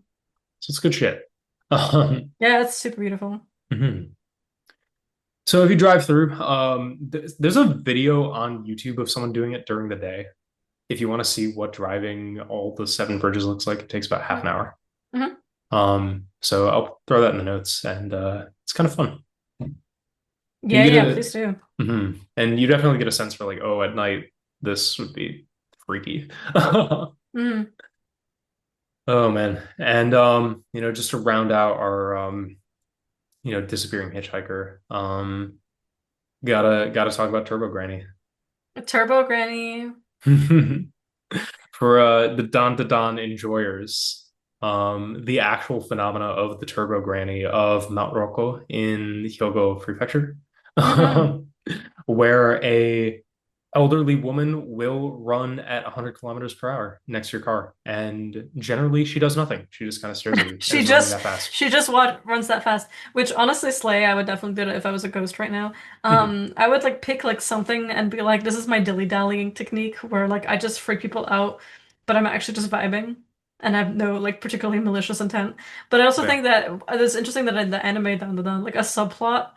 So it's good shit. Um, Yeah, it's super beautiful. mhm. So if you drive through, there's a video on YouTube of someone doing it during the day. If you want to see what driving all the seven bridges looks like, it takes about half an hour. Hmm. So I'll throw that in the notes, and it's kind of fun. And Yeah, you get yeah, a, please do. and you definitely get a sense for like, oh, at night this would be freaky. Hmm. Oh man, and just to round out our disappearing hitchhiker, gotta talk about Turbo Granny. Turbo Granny. For the Don to Don enjoyers, the actual phenomena of the Turbo Granny of Mount Roko in Hyogo Prefecture, Hmm. where a elderly woman will run at 100 kilometers per hour next to your car, and generally she does nothing. She just kind of stares at you She as running just that fast. she just runs that fast. Which honestly, Slay, I would definitely do it if I was a ghost right now. Mhm. I would like pick like something and be like, this is my dilly-dallying technique where like I just freak people out, but I'm actually just vibing and I have no like particularly malicious intent. But I also Fair. think that it's interesting that in the anime down like a subplot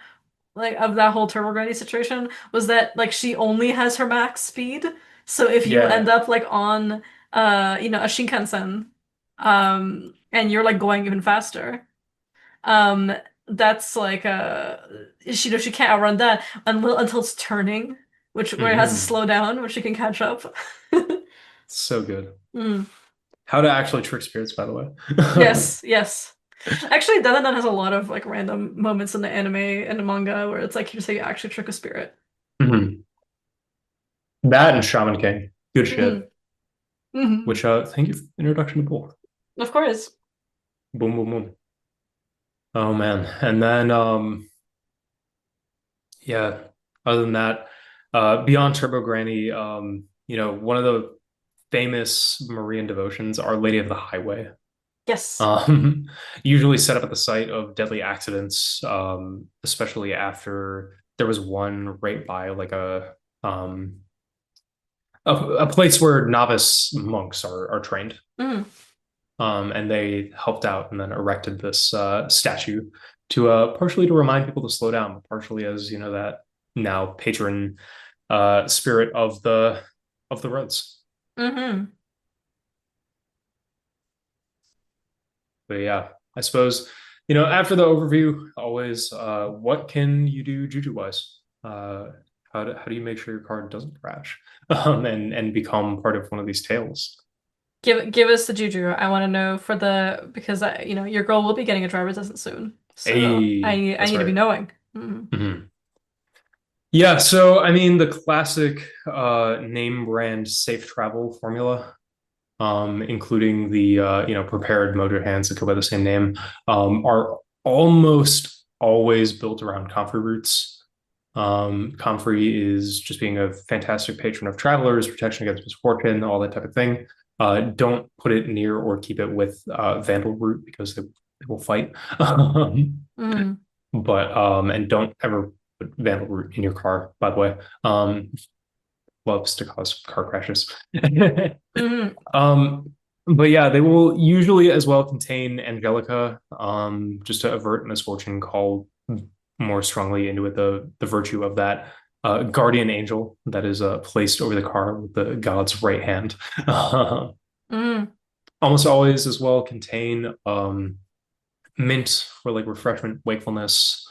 like of that whole Turbo Granny situation was that like she only has her max speed. So if you end Yeah. up like on a Shinkansen and you're like going even faster, um that's like she can't outrun that until it's turning, which where it has to Hmm. slow down, where she can catch up. So good. Mm. How to actually trick spirits, by the way. Yes, yes. Actually, Dandadan has a lot of like random moments in the anime and the manga where it's like here's how you actually trick a spirit. Mhm. That and Shaman King. Good Hmm. shit. Hmm. Which thank you for the introduction to Bull. Of course. Boom, boom, boom. Oh man. And then yeah, other than that, beyond Turbo Granny, one of the famous Marian devotions, Our Lady of the Highway. Yes. Um, Usually set up at the site of deadly accidents, especially after there was one right by like um a place where novice monks are trained. Mm. And they helped out and then erected this statue to partially to remind people to slow down, but partially as that now patron spirit of the roads. Hmm. But yeah, I suppose after the overview, always what can you do juju wise? How do you make sure your card doesn't crash and become part of one of these tales? Give us the juju. I want to know for the because your girl will be getting a driver's license soon, so Hey, I that's need to be right. knowing. Mhm. Mhm. Yeah, so I mean the classic name brand safe travel formula, including the prepared motor hands that go by the same name, are almost always built around comfrey roots. Comfrey is just being a fantastic patron of travelers, protection against misfortune, all that type of thing. Don't put it near or keep it with vandal root because they will fight. Mhm. But and don't ever put vandal root in your car, by the way. Loves to cause car crashes. Mhm. um but yeah, they will usually as well contain angelica, just to avert misfortune, called more strongly into it the virtue of that guardian angel that is placed over the car with the god's right hand. Mhm. Almost always as well contain mint for like refreshment, wakefulness,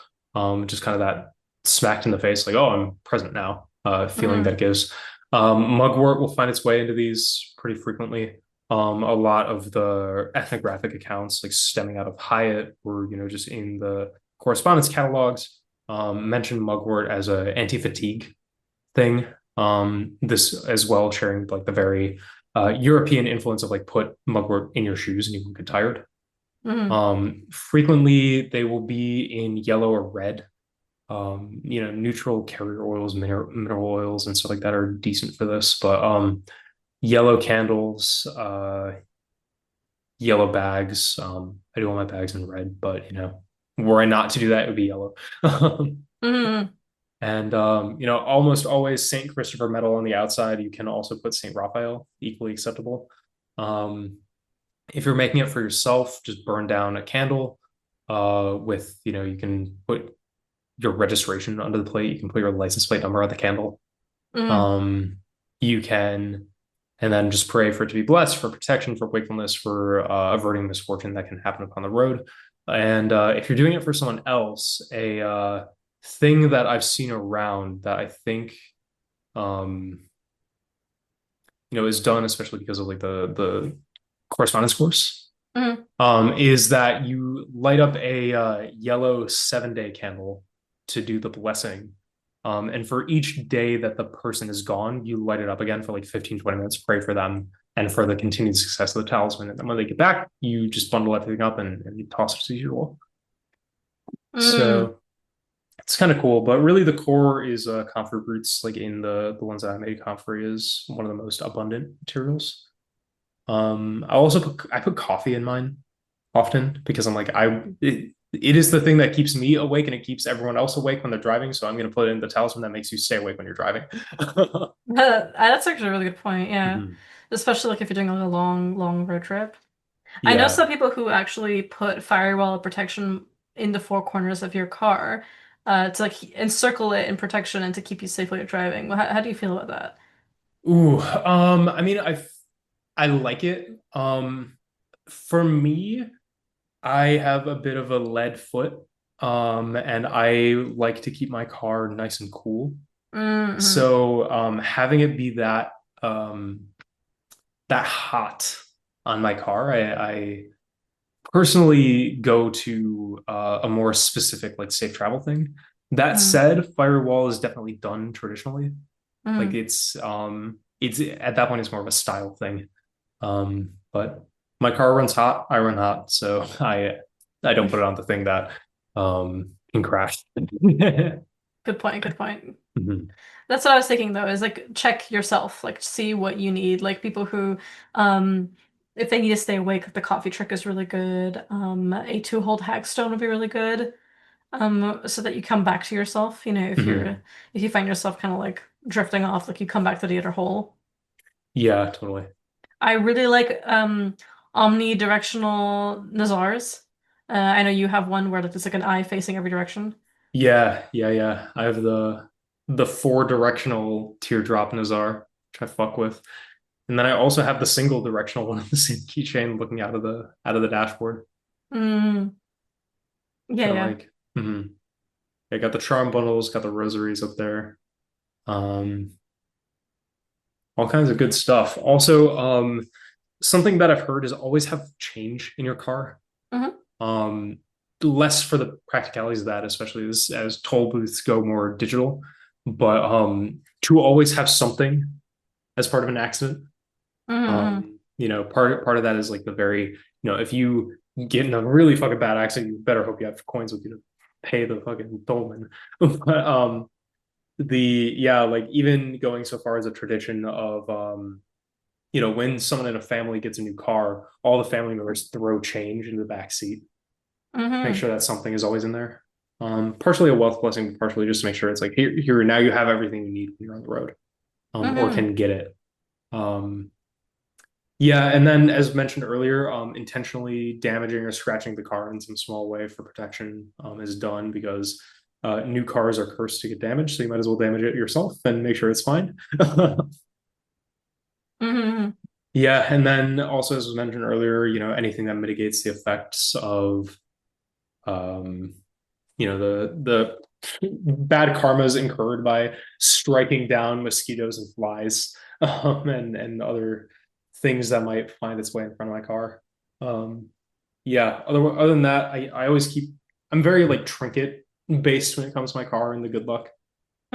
just kind of that smacked in the face, like, oh, I'm present now, feeling that Mhm. it gives. Mugwort will find its way into these pretty frequently. A lot of the ethnographic accounts, like stemming out of Hyatt or, just in the correspondence catalogs, mention mugwort as a anti-fatigue thing. This as well sharing like the very European influence of like put mugwort in your shoes and you won't get tired. Mhm. Frequently they will be in yellow or red. Neutral carrier oils, mineral oils, and stuff like that are decent for this. But yellow candles, yellow bags. I do all my bags in red, but were I not to do that, it would be yellow. Mhm. And almost always Saint Christopher metal on the outside. You can also put Saint Raphael, equally acceptable. Um, if you're making it for yourself, just burn down a candle. With you can put your registration under the plate. You can put your license plate number on the candle. Mhm. Um, you can, and then just pray for it to be blessed, for protection, for wakefulness, for averting misfortune that can happen upon the road. And if you're doing it for someone else, a thing that I've seen around that I think um, is done, especially because of like the correspondence course, Mhm. is that you light up a yellow 7-day candle to do the blessing. And for each day that the person is gone, you light it up again for like 15, 20 minutes, pray for them and for the continued success of the talisman. And then when they get back, you just bundle everything up and you toss it as usual. Mhm. So It's kind of cool, but really the core is comfort roots. Like in the ones that I made, comfrey is one of the most abundant materials. I put coffee in mine often because I'm like it is the thing that keeps me awake and it keeps everyone else awake when they're driving. So I'm gonna put it in the talisman that makes you stay awake when you're driving. That's actually a really good point. Yeah. Mhm. Especially like if you're doing like a long, long road trip. I know Yeah. some people who actually put firewall protection in the four corners of your car to like encircle it in protection and to keep you safely driving. How do you feel about that? Ooh, I mean, I like it. For me, I have a bit of a lead foot, and I like to keep my car nice and cool. Mm-hmm. So, having it be um, that hot on my car, I personally go to a more specific, like safe travel thing. That Mm-hmm. said, firewall is definitely done traditionally. Like Mm-hmm. it's at that point it's more of a style thing. But my car runs hot, I run hot, so I don't put it on the thing that can crash. Good point, good point. Mhm. That's what I was thinking though, is like check yourself, like see what you need. Like people who um if they need to stay awake, like the coffee trick is really good. A two-hold hagstone would be really good. So that you come back to yourself, you know, Mhm. if you find yourself kind of like drifting off, like you come back to the other hole. Yeah, totally. I really like omnidirectional Nazars. I know you have one where like, there's like an eye facing every direction. Yeah. I have the four directional teardrop Nazar, which I fuck with. And then I also have the single directional one of the same keychain looking out of the dashboard, Mm, which yeah, I yeah. like. I got the charm bundles, got the rosaries up there. Um, all kinds of good stuff. Also, something that I've heard is always have change in your car. Hmm. Um, less for the practicalities of that, especially as toll booths go more digital, but to always have something as part of an accident. Hmm. Part of that is like the very, if you get in a really fucking bad accident, you better hope you have coins with you to pay the fucking tollman. But like even going so far as a tradition of when someone in a family gets a new car, all the family members throw change into the back seat. Make Hmm. sure that something is always in there. Partially a wealth blessing, partially just to make sure it's like here now you have everything you need when you're on the road, or Hmm. can get it. Yeah, and then as mentioned earlier, intentionally damaging or scratching the car in some small way for protection is done because new cars are cursed to get damaged, so you might as well damage it yourself and make sure it's fine. Hmm. Yeah, and then also as was mentioned earlier, anything that mitigates the effects of um, the bad karmas incurred by striking down mosquitoes and flies, and other things that might find its way in front of my car. Um, yeah, other than that, I always I'm very like trinket based when it comes to my car and the good luck.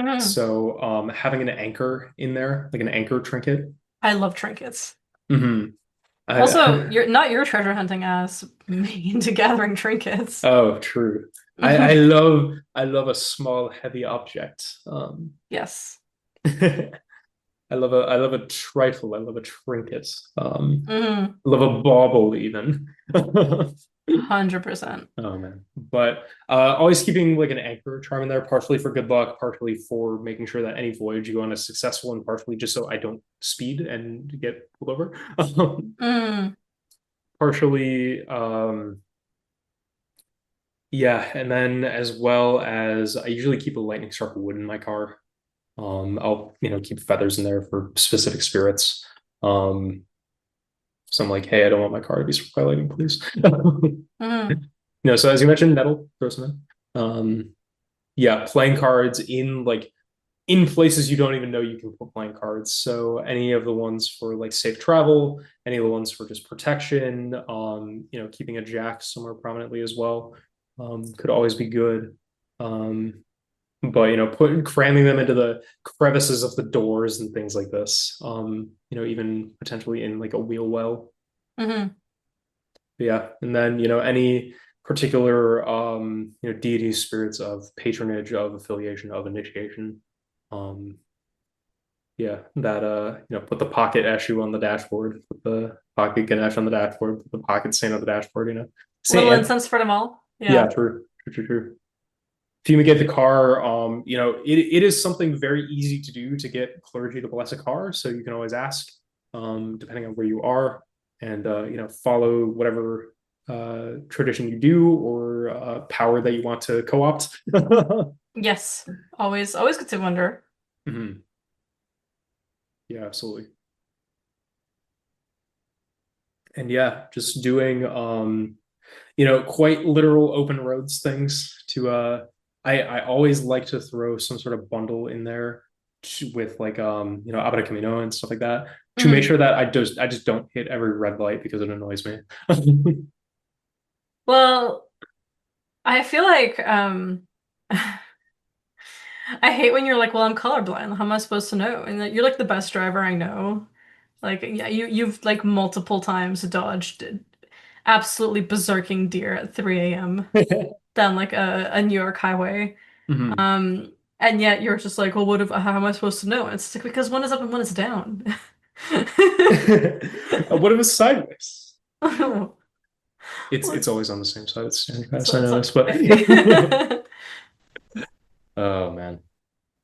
Hmm. So having an anchor in there, like an anchor trinket. I love trinkets. hmm Also, I you're not your treasure hunting ass me into gathering trinkets. Oh, true. I love a small heavy object. Yes. I love a trifle. I love a trinket. Hmm. I love a bauble even. 100%. Oh man. But always keeping like an anchor charm in there, partially for good luck, partially for making sure that any voyage you go on is successful, and partially just so I don't speed and get pulled over. Mm. Partially, yeah, and then as well as I usually keep a lightning struck wood in my car. I'll keep feathers in there for specific spirits. Um, so I'm like, hey, I don't want my car to be struck by lightning, please. Mm. So as you mentioned, metal, throw some in. Yeah, playing cards in places you don't even know you can put playing cards. So any of the ones for like safe travel, any of the ones for just protection, keeping a jack somewhere prominently as well, could always be good. Um, but put cramming them into the crevices of the doors and things like this. Even potentially in like a wheel well. Hmm. But yeah, and then any particular deities, spirits of patronage, of affiliation, of initiation. Um, yeah, that put the pocket Eshu on the dashboard, put the pocket Ganesh on the dashboard, put the pocket Saint on the dashboard. Saint Little Anthony. incense for them all. Yeah, Yeah. true, true, true, true. Fumigate the car. It is something very easy to do to get clergy to bless a car. So you can always ask, depending on where you are, and follow whatever tradition you do or power that you want to co-opt. Yes. Always good to wonder. Mhm. Yeah, absolutely. And yeah, just doing quite literal open roads things to I always like to throw some sort of bundle in there with like Abra Camino and stuff like that to make Mhm. sure that I just don't hit every red light because it annoys me. Well, I feel like I hate when you're like, well, I'm colorblind. How am I supposed to know? And that you're like the best driver I know. Like, yeah, you've like multiple times dodged absolutely berserking deer at 3 a.m. down like a New York highway. Mhm. Um, and yet you're just like, well, how am I supposed to know? And it's like because one is up and one is down. What if it's sideways? Well, It's always on the same side. It's standard, I it's know like this, but 50-50. oh man.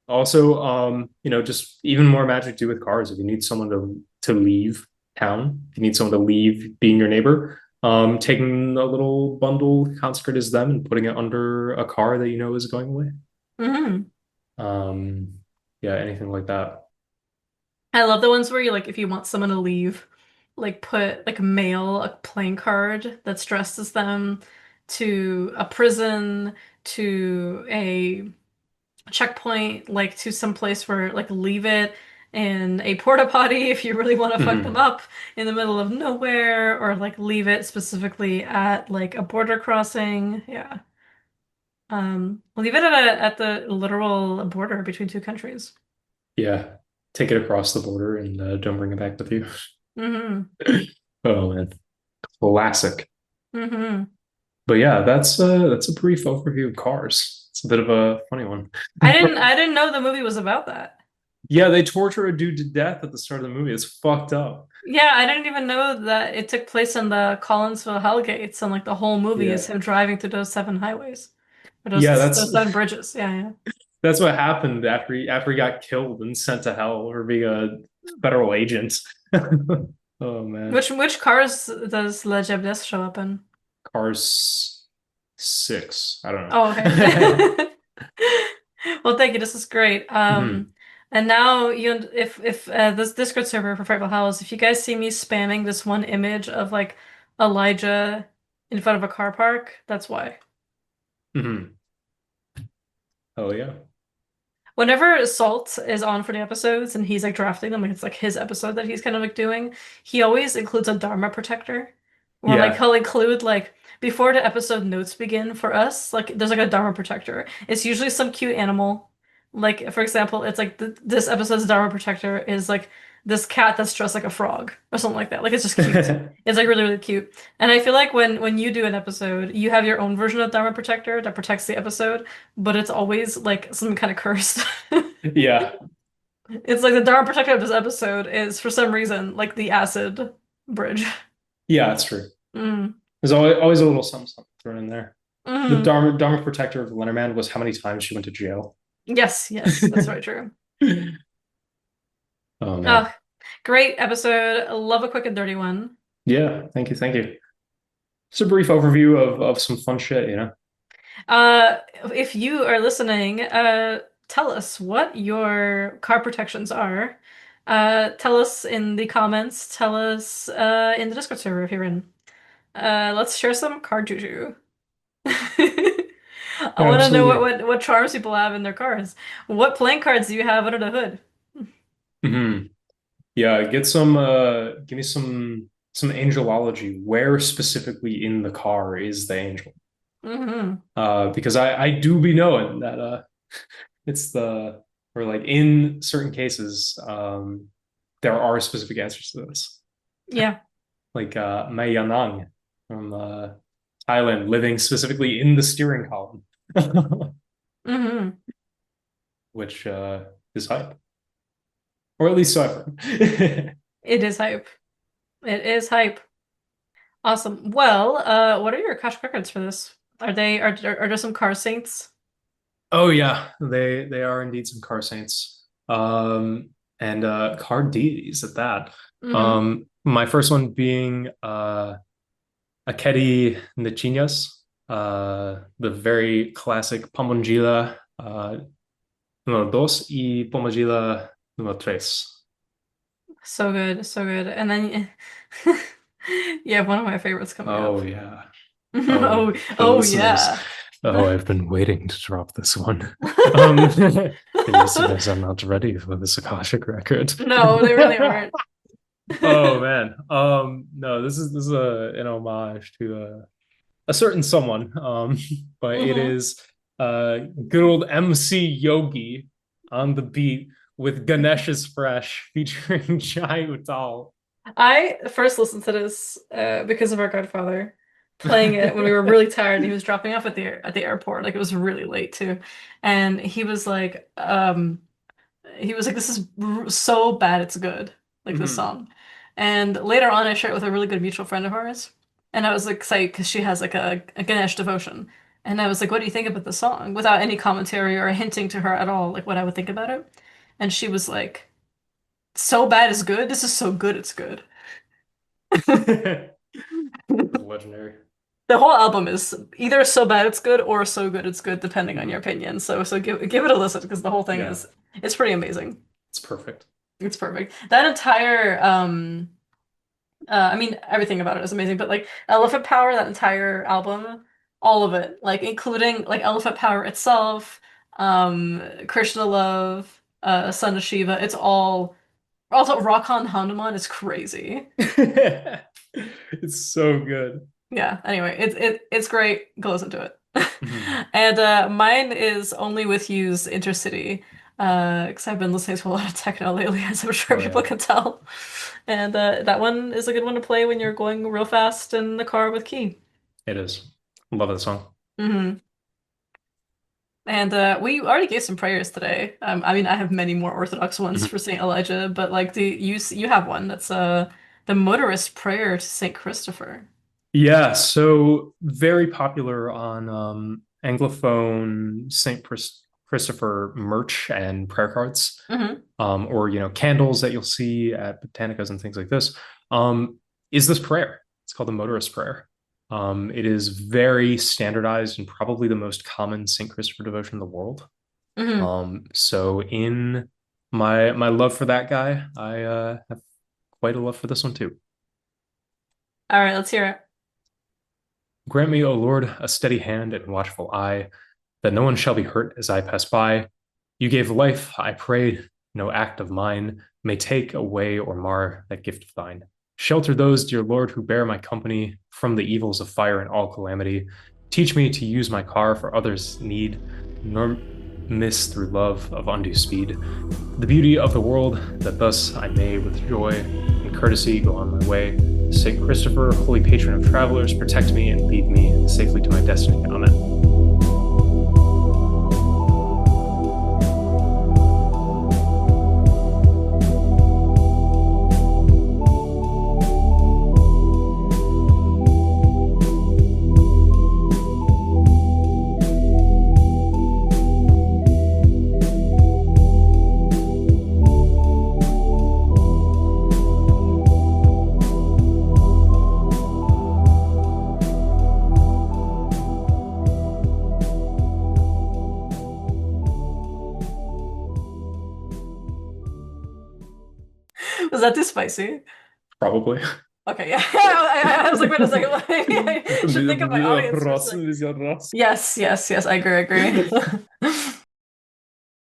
Also, just even more magic to do with cars. If you need someone to leave town, if you need someone to leave being your neighbor, taking a little bundle consecrated as them and putting it under a car that you know is going away. hmm Um, yeah, anything like that. I love the ones where you like if you want someone to leave, like put like mail a playing card that's dressed as them to a prison, to a checkpoint, like to some place where like leave it in a porta potty if you really want to fuck them Mhm. up in the middle of nowhere, or like leave it specifically at like a border crossing. Yeah. Leave it at the literal border between two countries. Yeah, take it across the border and don't bring it back with you. hmm Oh man, classic. hmm But yeah, that's a brief overview of cars. It's a bit of a funny one. I didn't know the movie was about that. Yeah, they torture a dude to death at the start of the movie. It's fucked up. Yeah, I didn't even know that it took place in the Collinsville Hellgates, and like the whole movie is Yeah. him driving through those seven highways, or Yeah, those seven bridges. Yeah, yeah. that's what happened after he got killed and sent to hell for being a federal agent. Oh man. Which cars does Le Jabdes show up in? Cars 6. I don't Oh, know. okay. Well, thank you. This is great. Mhm. And now if this Discord server for Frightful Howls, if you guys see me spamming this one image of like Elijah in front of a car park, that's why. Mhm. Oh yeah. Whenever Salt is on for the episodes and he's like drafting them, like it's like his episode that he's kind of like doing, he always includes a Dharma protector. Or like Yeah. he'll include like before the episode notes begin for us, like there's like a Dharma protector. It's usually some cute animal. Like for example, it's like this episode's Dharma protector is like this cat that's dressed like a frog or something like that. Like it's just cute. It's like really, really cute. And I feel like when you do an episode, you have your own version of Dharma protector that protects the episode, but it's always like something kind of cursed. Yeah. It's like the Dharma protector of this episode is for some reason like the acid bridge. Yeah, that's true. Mm. There's always a little something thrown in there. The hmm Dharma protector of Lenormand was how many times she went to jail. Yes, yes, that's very true. Oh man. Oh, great episode. Love a quick and dirty one. Yeah, thank you, thank you. Just a brief overview of some fun shit. Uh, if you are listening, tell us what your car protections are. Tell us in the comments. Tell us in the Discord server if you're in. Let's share some card juju. I want to know Absolutely. what charms people have in their cars. What playing cards do you have under the hood? Hmm. Yeah, give me some angelology. Where specifically in the car is the angel? hmm Because I do be knowing that it's the or like in certain cases, there are specific answers to this. Yeah. Like Mei Yanang from Thailand, living specifically in the steering column, Hmm. which is hype, or at least so I've heard. It is hype. It is hype. Awesome. Well, what are your cash records for this? Are there some car saints? Oh yeah, they are indeed some car saints, and car deities at that. Hmm. My first one being Akedi Nichinas, the very classic Pomongila número dos y Pomongila número tres. So good, so good. And then you have one of my favorites coming up. Oh yeah. Oh, Oh, the oh listeners. yeah. Oh, I've been waiting to drop this one. The listeners are not ready for this Akashic record. No, they really aren't. Oh man. No, this is an homage to a certain someone. But it Hmm. is good old MC Yogi on the beat with Ganesh is Fresh featuring Jai Uttal. I first listened to this because of our godfather playing it when we were really tired and he was dropping off at the airport. Like it was really late too. And he was like, this is so bad it's good, like this Mhm. song. And later on I shared it with a really good mutual friend of ours. And I was like excited because she has like a Ganesh devotion. And I was like, what do you think about the song? Without any commentary or hinting to her at all, like what I would think about it. And she was like, so bad is good. This is so good it's good. Legendary. The whole album is either so bad it's good or so good it's good, depending on your Mhm. opinion. So give it a listen because the whole thing Yeah, is it's pretty amazing. it's perfect. It's perfect. That entire I mean everything about it is amazing, but like Elephant Power, that entire album, all of it, like including like Elephant Power itself, Krishna Love, Son of Shiva, it's all also Rock on Hanuman is crazy. It's so good. Yeah, anyway, it's great. Go listen to it. Mhm. And mine is Only With You's Intercity. Because I've been listening to a lot of techno lately, as I'm sure Oh people yeah, can tell. And that one is a good one to play when you're going real fast in the car with Key. it is. Love that song. Hmm. And we already gave some prayers today. I mean, I have many more Orthodox ones Mhm. for Saint Elijah, but like you have one that's the motorist prayer to Saint Christopher. Yeah, so very popular on Anglophone Christopher merch and prayer cards, Hmm. or candles that you'll see at botanicas and things like this. Um, is this prayer? It's called the motorist prayer. It is very standardized and probably the most common Saint Christopher devotion in the world. Hmm. So in my love for that guy, I have quite a love for this one too. All right, let's hear it. Grant me, O Lord, a steady hand and watchful eye, that no one shall be hurt as I pass by. You gave life, I prayed, no act of mine may take away or mar that gift of thine. Shelter those, dear Lord, who bear my company from the evils of fire and all calamity. Teach me to use my car for others' need, nor miss through love of undue speed the beauty of the world, that thus I may with joy and courtesy go on my way. Saint Christopher, holy patron of travelers, protect me and lead me safely to my destiny. Amen. Was that too spicy? Probably. Okay, yeah. I was like, wait a second. I should think of my audience for a sec. Yes, yes, yes. I agree, I agree.